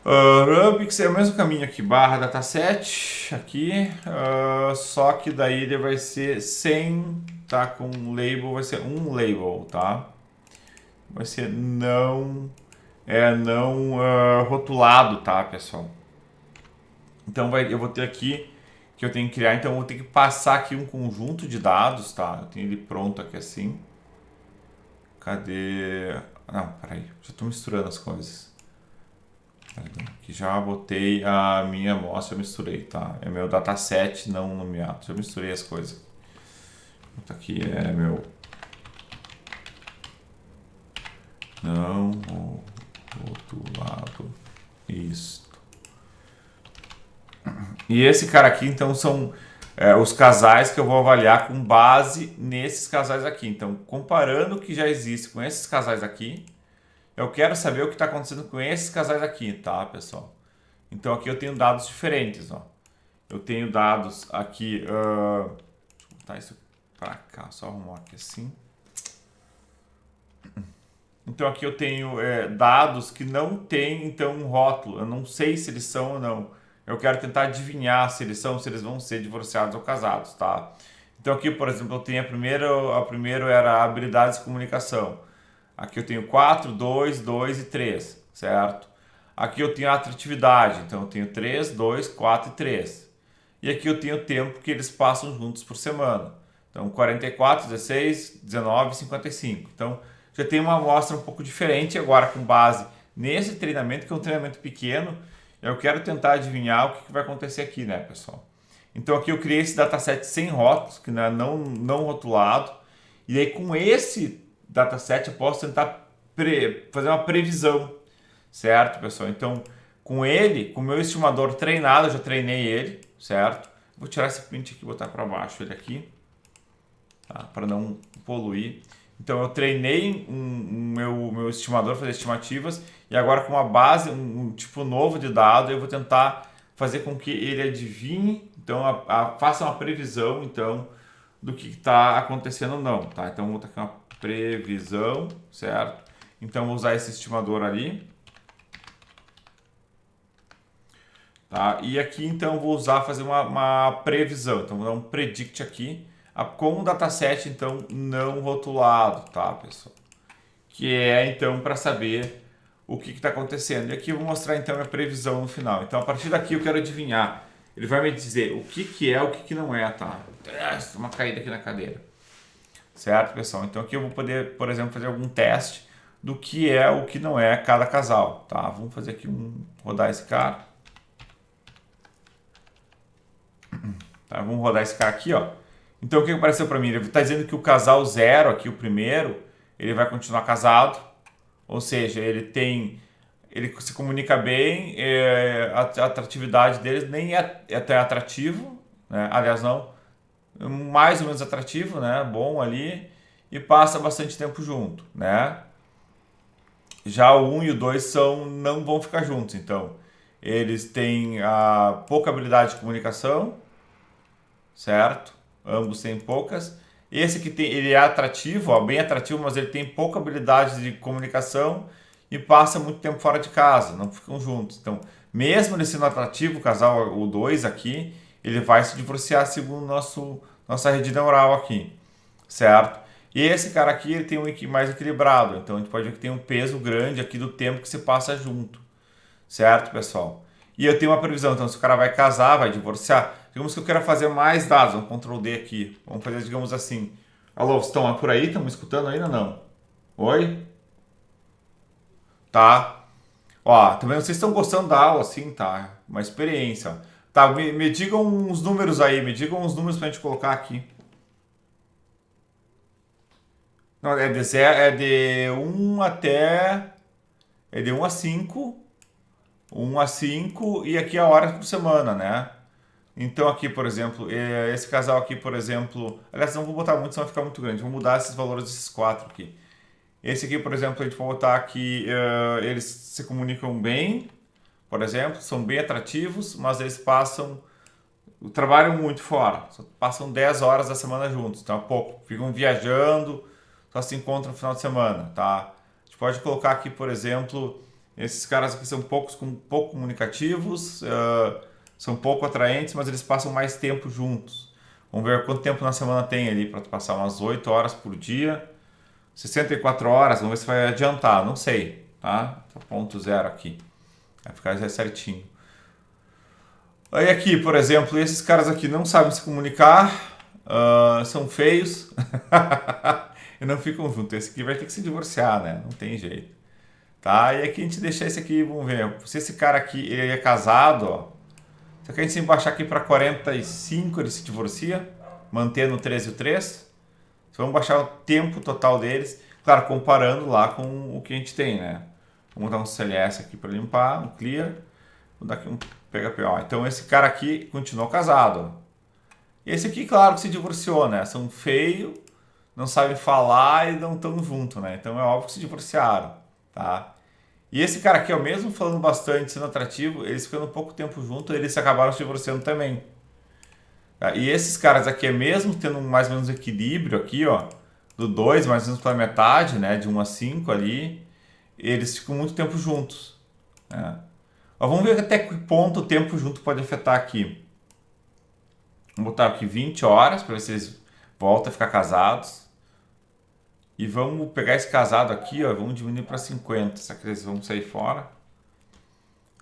Rubix é o mesmo caminho aqui, barra dataset, aqui, só que daí ele vai ser sem tá com label, vai ser um label, tá? Vai ser não rotulado, tá, pessoal? Então eu vou ter aqui que eu tenho que criar, então eu vou ter que passar aqui um conjunto de dados, tá? Eu tenho ele pronto aqui assim. Cadê? Não, peraí, já estou misturando as coisas. Aqui já botei a minha amostra, eu misturei, tá? É meu dataset não nomeado, já misturei as coisas. Aqui é meu não rotulado. Isso. E esse cara aqui, então, são os casais que eu vou avaliar com base nesses casais aqui. Então, comparando o que já existe com esses casais aqui, eu quero saber o que está acontecendo com esses casais aqui, tá, pessoal? Então, aqui eu tenho dados diferentes, ó. Eu tenho dados aqui... deixa eu botar isso para cá, só arrumar aqui assim. Então, aqui eu tenho dados que não tem, então, um rótulo. Eu não sei se eles são ou não. Eu quero tentar adivinhar se eles são, se eles vão ser divorciados ou casados, tá? Então, aqui, por exemplo, eu tenho a primeira era habilidades de comunicação. Aqui eu tenho 4, 2, 2 e 3, certo? Aqui eu tenho a atratividade, então eu tenho 3, 2, 4 e 3. E aqui eu tenho o tempo que eles passam juntos por semana. Então 44, 16, 19 e 55. Então já tem uma amostra um pouco diferente agora com base nesse treinamento, que é um treinamento pequeno. Eu quero tentar adivinhar o que vai acontecer aqui, né, pessoal? Então aqui eu criei esse dataset sem rótulos, que não rotulado. E aí com esse dataset eu posso tentar fazer uma previsão, certo, pessoal? Então, com ele, com o meu estimador treinado, eu já treinei ele, certo? Vou tirar esse print aqui e botar para baixo ele aqui, tá? Para não poluir. Então, eu treinei meu estimador, fazer estimativas, e agora com uma base, um tipo novo de dado, eu vou tentar fazer com que ele adivinhe, então, faça uma previsão, então, do que está acontecendo ou não, tá? Então, vou botar aqui uma previsão, certo? Então, vou usar esse estimador ali. Tá? E aqui, então, vou fazer uma previsão. Então, vou dar um predict aqui, com o dataset, então, não rotulado, tá, pessoal? Que é, então, para saber o que está acontecendo. E aqui eu vou mostrar, então, a previsão no final. Então, a partir daqui, eu quero adivinhar. Ele vai me dizer o que é, o que não é, tá? Uma caída aqui na cadeira. Certo, pessoal? Então aqui eu vou poder, por exemplo, fazer algum teste do que é o que não é cada casal, tá? Vamos fazer aqui rodar esse cara. Tá, vamos rodar esse cara aqui, ó. Então o que apareceu para mim? Ele está dizendo que o casal 0 aqui, o primeiro, ele vai continuar casado. Ou seja, ele se comunica bem, a atratividade deles nem é até atrativo, né? Aliás, não, mais ou menos atrativo, né? Bom ali, e passa bastante tempo junto, né? Já o 1 e o 2 não vão ficar juntos, então eles têm pouca habilidade de comunicação, certo? Ambos têm poucas. Esse aqui ele é atrativo, ó, bem atrativo, mas ele tem pouca habilidade de comunicação e passa muito tempo fora de casa, não ficam juntos. Então, mesmo ele sendo atrativo, o casal, o 2 aqui, ele vai se divorciar segundo nossa rede neural aqui, certo? E esse cara aqui, ele tem mais equilibrado, então a gente pode ver que tem um peso grande aqui do tempo que se passa junto, certo, pessoal? E eu tenho uma previsão, então se o cara vai casar, vai divorciar, digamos que eu quero fazer mais dados, um Ctrl D aqui, vamos fazer, digamos assim, alô, vocês estão por aí, estão me escutando ainda ou não? Oi? Tá? Ó, também vocês estão gostando da aula, assim, tá? Uma experiência. Tá, me digam uns números aí, me digam uns números pra gente colocar aqui. Não, é de 1 até... É de 1 a 5. 1 a 5 e aqui a hora por semana, né? Então aqui, por exemplo, esse casal aqui, por exemplo... Aliás, não vou botar muito, senão vai ficar muito grande. Vou mudar esses valores desses 4 aqui. Esse aqui, por exemplo, a gente pode botar que eles se comunicam bem, por exemplo, são bem atrativos, mas eles trabalham muito fora, só passam 10 horas da semana juntos, então é pouco, ficam viajando, só se encontram no final de semana, tá? A gente pode colocar aqui, por exemplo, esses caras aqui são pouco comunicativos, são pouco atraentes, mas eles passam mais tempo juntos. Vamos ver quanto tempo na semana tem ali para passar, umas 8 horas por dia. 64 horas, vamos ver se vai adiantar, não sei, tá? Ponto zero aqui. Vai ficar certinho. Aí aqui, por exemplo, esses caras aqui não sabem se comunicar, são feios e não ficam juntos. Esse aqui vai ter que se divorciar, né? Não tem jeito. Tá? E aqui a gente deixa esse aqui, vamos ver. Se esse cara aqui ele é casado, ó. Se a gente baixar aqui para 45, ele se divorcia, mantendo o 13 e o 3. Vamos baixar o tempo total deles, claro, comparando lá com o que a gente tem, né? Vamos dar um CLS aqui para limpar, um clear. Vou dar aqui um PHP. Ó. Então esse cara aqui continuou casado. Esse aqui, claro, que se divorciou, né? São feios, não sabem falar e não estão juntos, né? Então é óbvio que se divorciaram, tá? E esse cara aqui, ó, mesmo falando bastante, sendo atrativo, eles ficando pouco tempo juntos, eles acabaram se divorciando também. Tá? E esses caras aqui, mesmo tendo mais ou menos equilíbrio aqui, ó, do 2, mais ou menos pela metade, né, de 1 a 5 ali, eles ficam muito tempo juntos, né? Ó, vamos ver até que ponto o tempo junto pode afetar aqui. Vamos botar aqui 20 horas para ver se eles voltam a ficar casados. E vamos pegar esse casado aqui, ó, vamos diminuir para 50. Será que eles vão sair fora?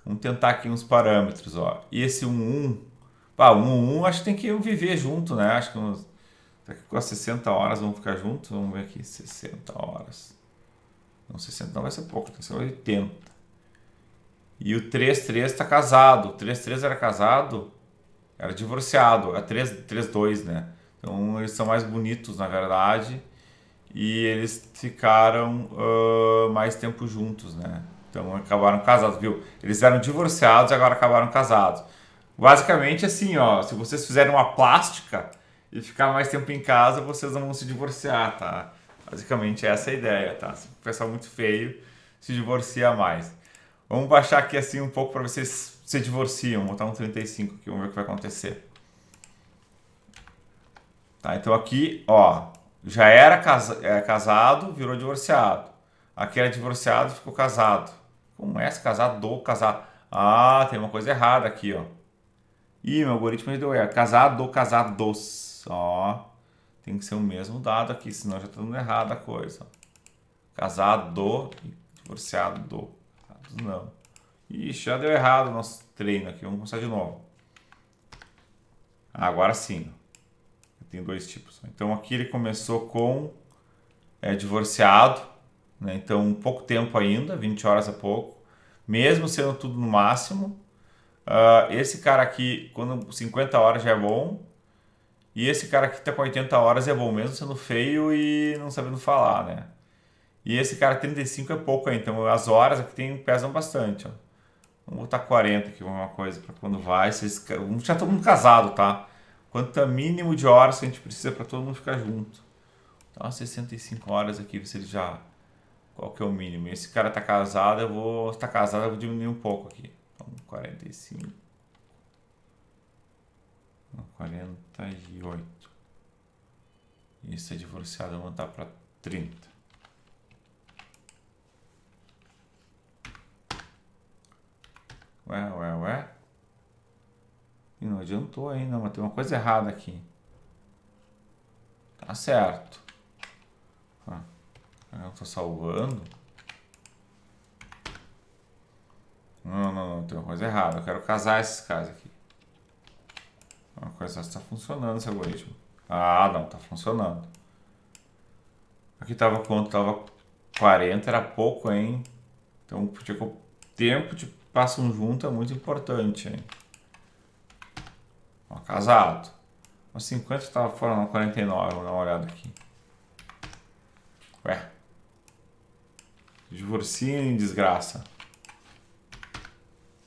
Vamos tentar aqui uns parâmetros, ó. E esse 1, 1 acho que tem que viver junto, né? Acho que daqui com as 60 horas vão ficar juntos. Vamos ver aqui, 60 horas. Não, 60 não vai ser pouco, tem que ser 80. E o 3-3 está casado. O 3-3 era casado, era divorciado. É 3-2, né? Então eles são mais bonitos, na verdade. E eles ficaram mais tempo juntos, né? Então acabaram casados, viu? Eles eram divorciados e agora acabaram casados. Basicamente assim, ó, se vocês fizerem uma plástica e ficar mais tempo em casa, vocês não vão se divorciar, tá? Basicamente essa é a ideia, tá? Se o pessoal muito feio se divorcia mais. Vamos baixar aqui assim um pouco para vocês se divorciam. Vou botar um 35 aqui, vamos ver o que vai acontecer. Tá, então aqui, ó, já era casado, virou divorciado. Aqui era divorciado, ficou casado. Como é esse casado? Ah, tem uma coisa errada aqui, ó. Ih, meu algoritmo deu erro. Casados. Ó, tem que ser o mesmo dado aqui, senão já tá dando errado a coisa. Casado e divorciado. Não. Ixi, já deu errado o nosso treino aqui. Vamos começar de novo. Agora sim. Tem dois tipos. Então aqui ele começou com divorciado, né? Então pouco tempo ainda, 20 horas é pouco, mesmo sendo tudo no máximo. Esse cara aqui, quando 50 horas já é bom, e esse cara aqui tá com 80 horas é bom, mesmo sendo feio e não sabendo falar, né? E esse cara 35 é pouco aí, então as horas aqui pesam bastante, ó. Vamos botar 40 aqui, uma coisa, para quando vai, já todo mundo casado, tá? Quanto mínimo de horas que a gente precisa para todo mundo ficar junto. Então, 65 horas aqui, se ele já... Qual que é o mínimo? Esse cara tá casado, eu vou diminuir um pouco aqui. Então, 45. 48. Isso é divorciado, eu vou botar para 30. Ué. E não adiantou ainda, mas tem uma coisa errada aqui. Tá certo. Eu tô salvando. Não, tem uma coisa errada. Eu quero casar esses caras aqui. Uma coisa está funcionando esse algoritmo. Ah, não, tá funcionando. Aqui tava quanto? Tava 40, era pouco, hein? Então, porque o tempo de passam junto é muito importante, hein? Ó, casado. Mas 50 estava fora, não, 49. Vou dar uma olhada aqui. Ué. Divorcia em desgraça.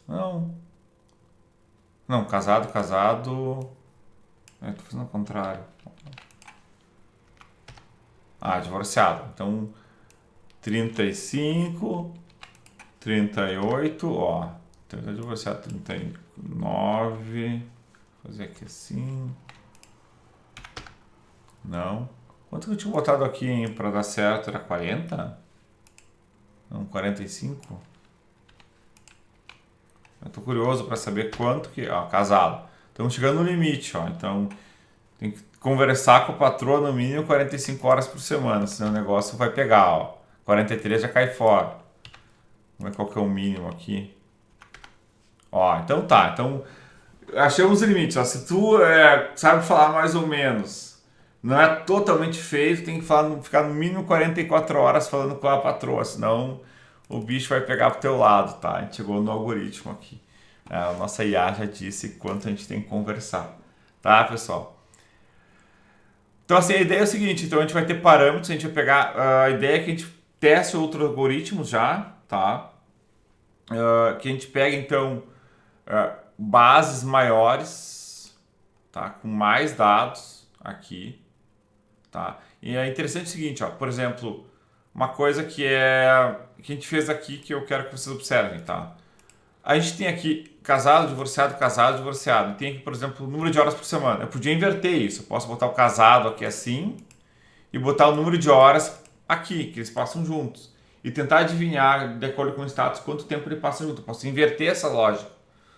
Não. Não, casado. Tô fazendo o contrário. Ah, divorciado. Então, 35, 38, ó. Então, divorciado, 39. Vou fazer aqui assim. Não. Quanto que eu tinha botado aqui para dar certo? Era 40? Não, 45? Eu tô curioso para saber quanto que... Ó, casado. Estamos chegando no limite, ó. Então, Tem que conversar com a patroa no mínimo 45 horas por semana, senão o negócio vai pegar, ó. 43 já cai fora. Vamos ver qual que é o mínimo aqui. Ó, então tá. Então, achamos os limites. Ó. Se tu sabe falar mais ou menos, não é totalmente feio, tem que ficar no mínimo 44 horas falando com a patroa, senão o bicho vai pegar pro teu lado, tá? A gente chegou no algoritmo aqui. A nossa IA já disse quanto a gente tem que conversar. Tá, pessoal? Então, assim, a ideia é o seguinte. Então, a gente vai ter parâmetros, a gente vai pegar... a ideia é que a gente teste outros algoritmos já, tá? Que a gente pega, então, bases maiores, tá? Com mais dados aqui, tá? E é interessante o seguinte, ó. Por exemplo, uma coisa que a gente fez aqui que eu quero que vocês observem, tá? A gente tem aqui casado, divorciado, casado, divorciado. Tem aqui, por exemplo, o número de horas por semana. Eu podia inverter isso. Eu posso botar o casado aqui assim e botar o número de horas aqui, que eles passam juntos. E tentar adivinhar, de acordo com o status, quanto tempo ele passa junto. Eu posso inverter essa lógica,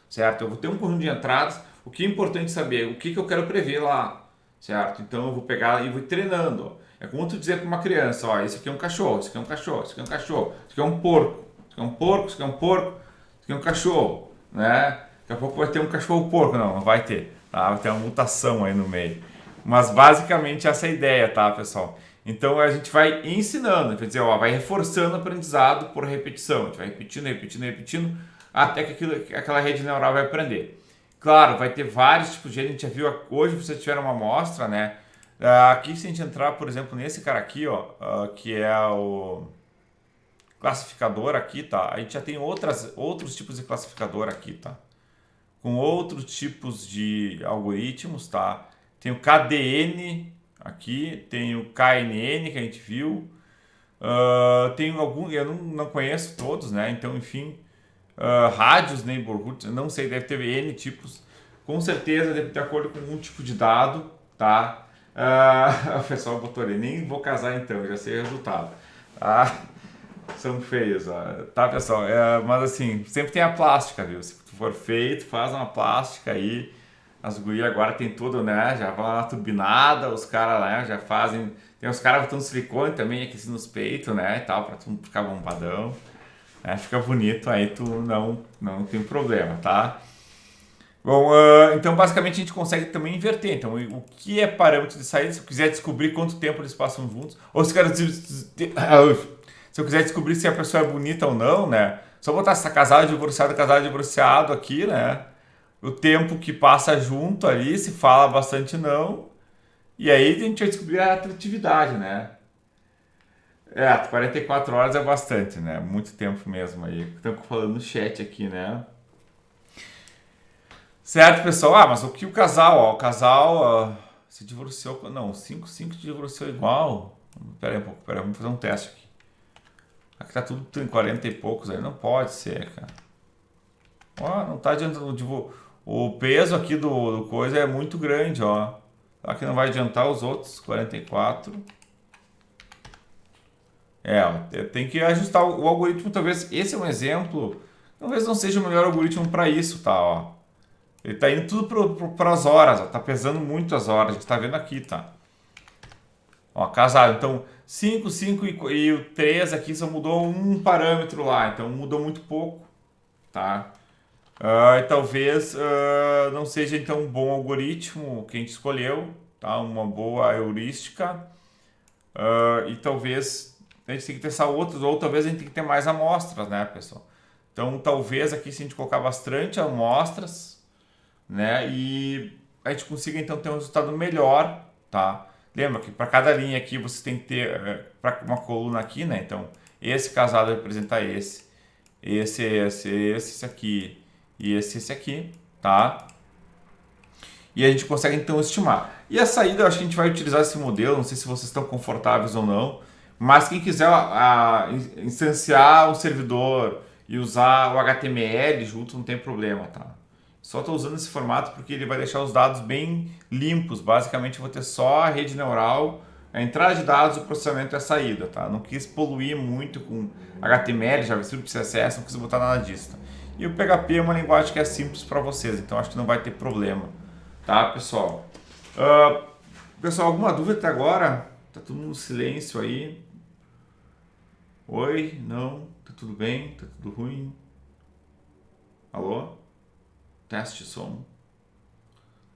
certo? Eu vou ter um conjunto de entradas. O que é importante saber? O que eu quero prever lá, certo? Então eu vou pegar e vou treinando. Ó. É como tu dizer para uma criança, ó, esse aqui é um cachorro, esse aqui é um cachorro, esse aqui é um cachorro, esse aqui é um porco, esse aqui é um porco, esse aqui é um porco, esse aqui é um cachorro, né? Daqui a pouco vai ter um cachorro porco, não vai ter, tá? Vai ter uma mutação aí no meio. Mas basicamente essa é a ideia, tá, pessoal? Então a gente vai ensinando, quer dizer, ó, vai reforçando o aprendizado por repetição. A gente vai repetindo, repetindo, repetindo, até que aquela rede neural vai aprender. Claro, vai ter vários tipos de rede, a gente já viu hoje, vocês tiveram uma amostra, né? Aqui, se a gente entrar, por exemplo, nesse cara aqui, ó, que é o classificador aqui, tá? A gente já tem outros tipos de classificador aqui, tá? Com outros tipos de algoritmos, tá? Tem o KDN aqui, tem o KNN que a gente viu, tem algum, eu não conheço todos, né? Então, enfim, rádios, neighborhoods, não sei, deve ter N tipos, com certeza deve ter de acordo com um tipo de dado, tá? O pessoal botou ali, nem vou casar então, já sei o resultado. São feios, ó. Tá, pessoal? Mas assim, sempre tem a plástica, viu? Se for feito, faz uma plástica aí. As gurias agora tem tudo, né? Já vão na turbinada, os caras lá, né? Já fazem. Tem os caras botando silicone também aqui assim nos peitos, né? E tal, pra tu ficar bombadão. Fica bonito, aí tu não tem problema, tá? Bom, então basicamente a gente consegue também inverter. Então, o que é parâmetro de saída? Se eu quiser descobrir quanto tempo eles passam juntos, ou se eu quiser descobrir se a pessoa é bonita ou não, né? Só botar se tá casado, divorciado aqui, né? O tempo que passa junto ali, se fala bastante não. E aí a gente vai descobrir a atratividade, né? 44 horas é bastante, né? Muito tempo mesmo aí. Estão falando no chat aqui, né? Certo, pessoal? Mas o que o casal, ó, o casal se divorciou, não, 5 se divorciou igual. Pera aí um pouco, vamos fazer um teste aqui. Aqui tá tudo em 40 e poucos aí, não pode ser, cara. Ó, não tá adiantando, o peso aqui do coisa é muito grande, ó. Será que não vai adiantar os outros 44? Ó, tem que ajustar o algoritmo, talvez, esse é um exemplo, talvez não seja o melhor algoritmo para isso, tá, ó. Ele tá indo tudo para as horas, ó. Tá pesando muito as horas, a gente tá vendo aqui, tá? Ó, casado, então 5 e o 3 aqui só mudou um parâmetro lá, então mudou muito pouco, tá? E talvez não seja então um bom algoritmo que a gente escolheu, tá? Uma boa heurística, e talvez a gente tenha que testar outros, ou talvez a gente tenha que ter mais amostras, né, pessoal? Então talvez aqui se a gente colocar bastante amostras, né, e a gente consiga então ter um resultado melhor, tá? Lembra que para cada linha aqui você tem que ter para uma coluna aqui, né? Então esse casado representa esse aqui e esse aqui, tá? E a gente consegue então estimar. E a saída, eu acho que a gente vai utilizar esse modelo, não sei se vocês estão confortáveis ou não, mas quem quiser instanciar o servidor e usar o HTML junto, não tem problema, tá? Só estou usando esse formato porque ele vai deixar os dados bem limpos. Basicamente, eu vou ter só a rede neural, a entrada de dados, o processamento e a saída, tá? Não quis poluir muito com HTML, JavaScript, CSS, não quis botar nada disso, tá? E o PHP é uma linguagem que é simples para vocês, então acho que não vai ter problema, tá, pessoal? Pessoal, alguma dúvida até agora? Tá todo mundo em silêncio aí. Oi? Não? Tá tudo bem? Tá tudo ruim? Alô? Teste de som.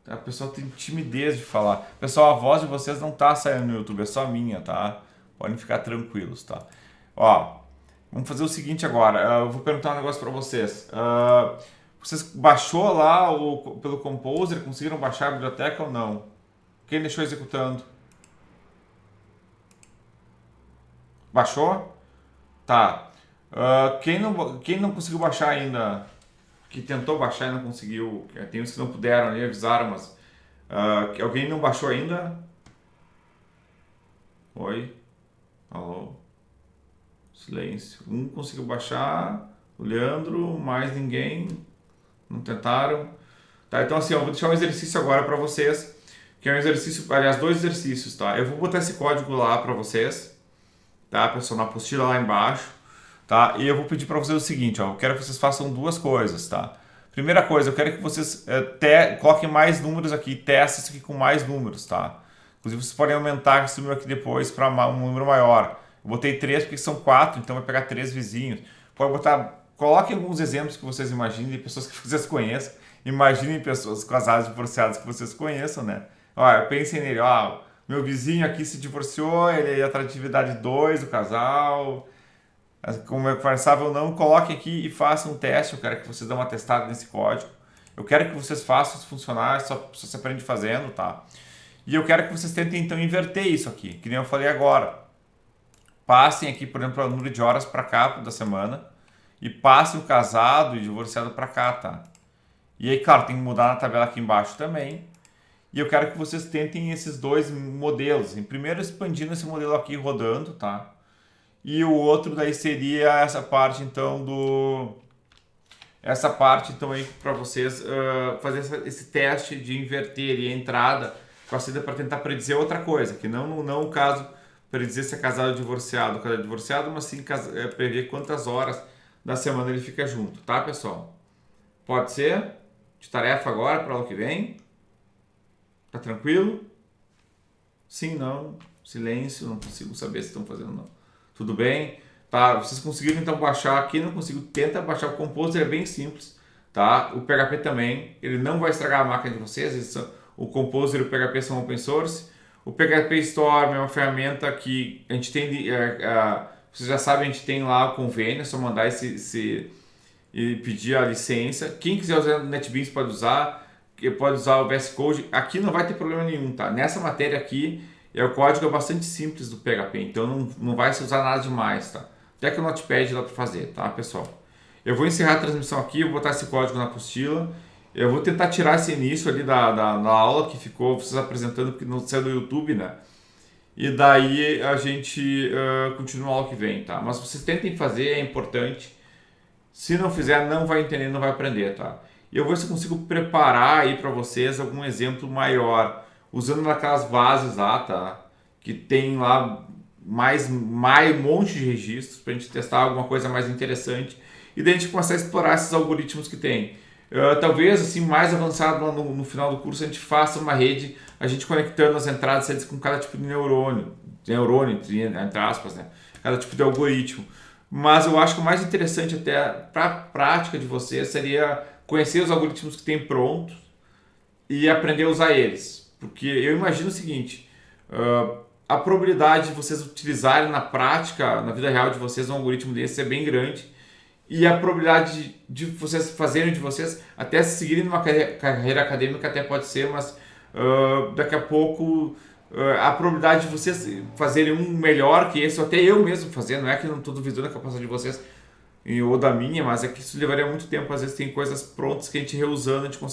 Tá, o pessoal tem timidez de falar. Pessoal, a voz de vocês não tá saindo no YouTube, é só minha, tá? Podem ficar tranquilos, tá? Ó, vamos fazer o seguinte agora. Eu vou perguntar um negócio pra vocês. Vocês baixou lá pelo Composer? Conseguiram baixar a biblioteca ou não? Quem deixou executando? Baixou? Tá. Quem não conseguiu baixar ainda, que tentou baixar e não conseguiu, tem uns que não puderam ali, avisaram, mas alguém não baixou ainda? Oi? Alô? Silêncio. Um conseguiu baixar, o Leandro, mais ninguém, não tentaram. Tá, então assim, eu vou deixar um exercício agora para vocês, que é um exercício, aliás, 2 exercícios, tá? Eu vou botar esse código lá para vocês, tá, pessoal, na apostila lá embaixo, tá? E eu vou pedir para vocês o seguinte, ó, eu quero que vocês façam 2 coisas, tá? Primeira coisa, eu quero que vocês coloquem mais números aqui, testem isso aqui com mais números, tá? Inclusive, vocês podem aumentar esse número aqui depois para um número maior. Eu botei 3 porque são 4, então vai pegar 3 vizinhos. Pode botar, coloquem alguns exemplos que vocês imaginem, de pessoas que vocês conheçam. Imaginem pessoas casadas divorciadas que vocês conheçam, né? Olha, pensem nele, ó, meu vizinho aqui se divorciou, ele é atratividade 2 do casal. Como é conversável ou não, coloquem aqui e façam um teste. Eu quero que vocês dêem uma testada nesse código. Eu quero que vocês façam isso funcionar, só se aprende fazendo, tá? E eu quero que vocês tentem então inverter isso aqui, que nem eu falei agora. Passem aqui, por exemplo, o número de horas para cá da semana e passem o casado e divorciado para cá, tá? E aí, claro, tem que mudar na tabela aqui embaixo também. E eu quero que vocês tentem esses 2 modelos. Primeiro expandindo esse modelo aqui rodando, tá? E o outro daí seria essa parte então essa parte então aí para vocês fazer esse teste de inverter a entrada com a saída para tentar predizer outra coisa, que não o caso predizer se é casado ou divorciado, casado divorciado, mas sim prever quantas horas da semana ele fica junto, tá, pessoal? Pode ser? De tarefa agora para o ano que vem? Tá tranquilo? Sim, não, silêncio, não consigo saber se estão fazendo ou não. Tudo bem? Tá, vocês conseguiram então baixar aqui, não consigo, tenta baixar o Composer, é bem simples, tá? O PHP também, ele não vai estragar a máquina de vocês, o Composer e o PHP são open source. O PHP Storm é uma ferramenta que a gente tem, vocês já sabem, a gente tem lá o convênio, é só mandar e pedir a licença. Quem quiser usar o NetBeans pode usar o VS Code, aqui não vai ter problema nenhum, tá? Nessa matéria aqui, o código é bastante simples do PHP, então não vai se usar nada demais, tá? Até que o Notepad dá para fazer, tá, pessoal? Eu vou encerrar a transmissão aqui, vou botar esse código na apostila. Eu vou tentar tirar esse início ali da aula que ficou vocês apresentando, porque não saiu do YouTube, né? E daí a gente continua a aula que vem, tá? Mas vocês tentem fazer, é importante. Se não fizer, não vai entender, não vai aprender, tá? E eu vou ver se eu consigo preparar aí para vocês algum exemplo maior, usando aquelas bases lá, tá? Que tem lá mais um monte de registros para a gente testar alguma coisa mais interessante e daí a gente começar a explorar esses algoritmos que tem. Talvez assim mais avançado lá no final do curso a gente faça uma rede, a gente conectando as entradas redes com cada tipo de neurônio entre aspas, né? Cada tipo de algoritmo. Mas eu acho que o mais interessante até para a prática de vocês seria conhecer os algoritmos que tem prontos e aprender a usar eles. Porque eu imagino o seguinte, a probabilidade de vocês utilizarem na prática, na vida real de vocês, um algoritmo desse é bem grande. E a probabilidade de vocês fazerem de vocês, até seguirem numa carreira acadêmica até pode ser, mas daqui a pouco a probabilidade de vocês fazerem um melhor que esse, ou até eu mesmo fazer, não é que eu não estou duvidando da capacidade de vocês ou da minha, mas é que isso levaria muito tempo. Às vezes tem coisas prontas que a gente reusando, a gente consegue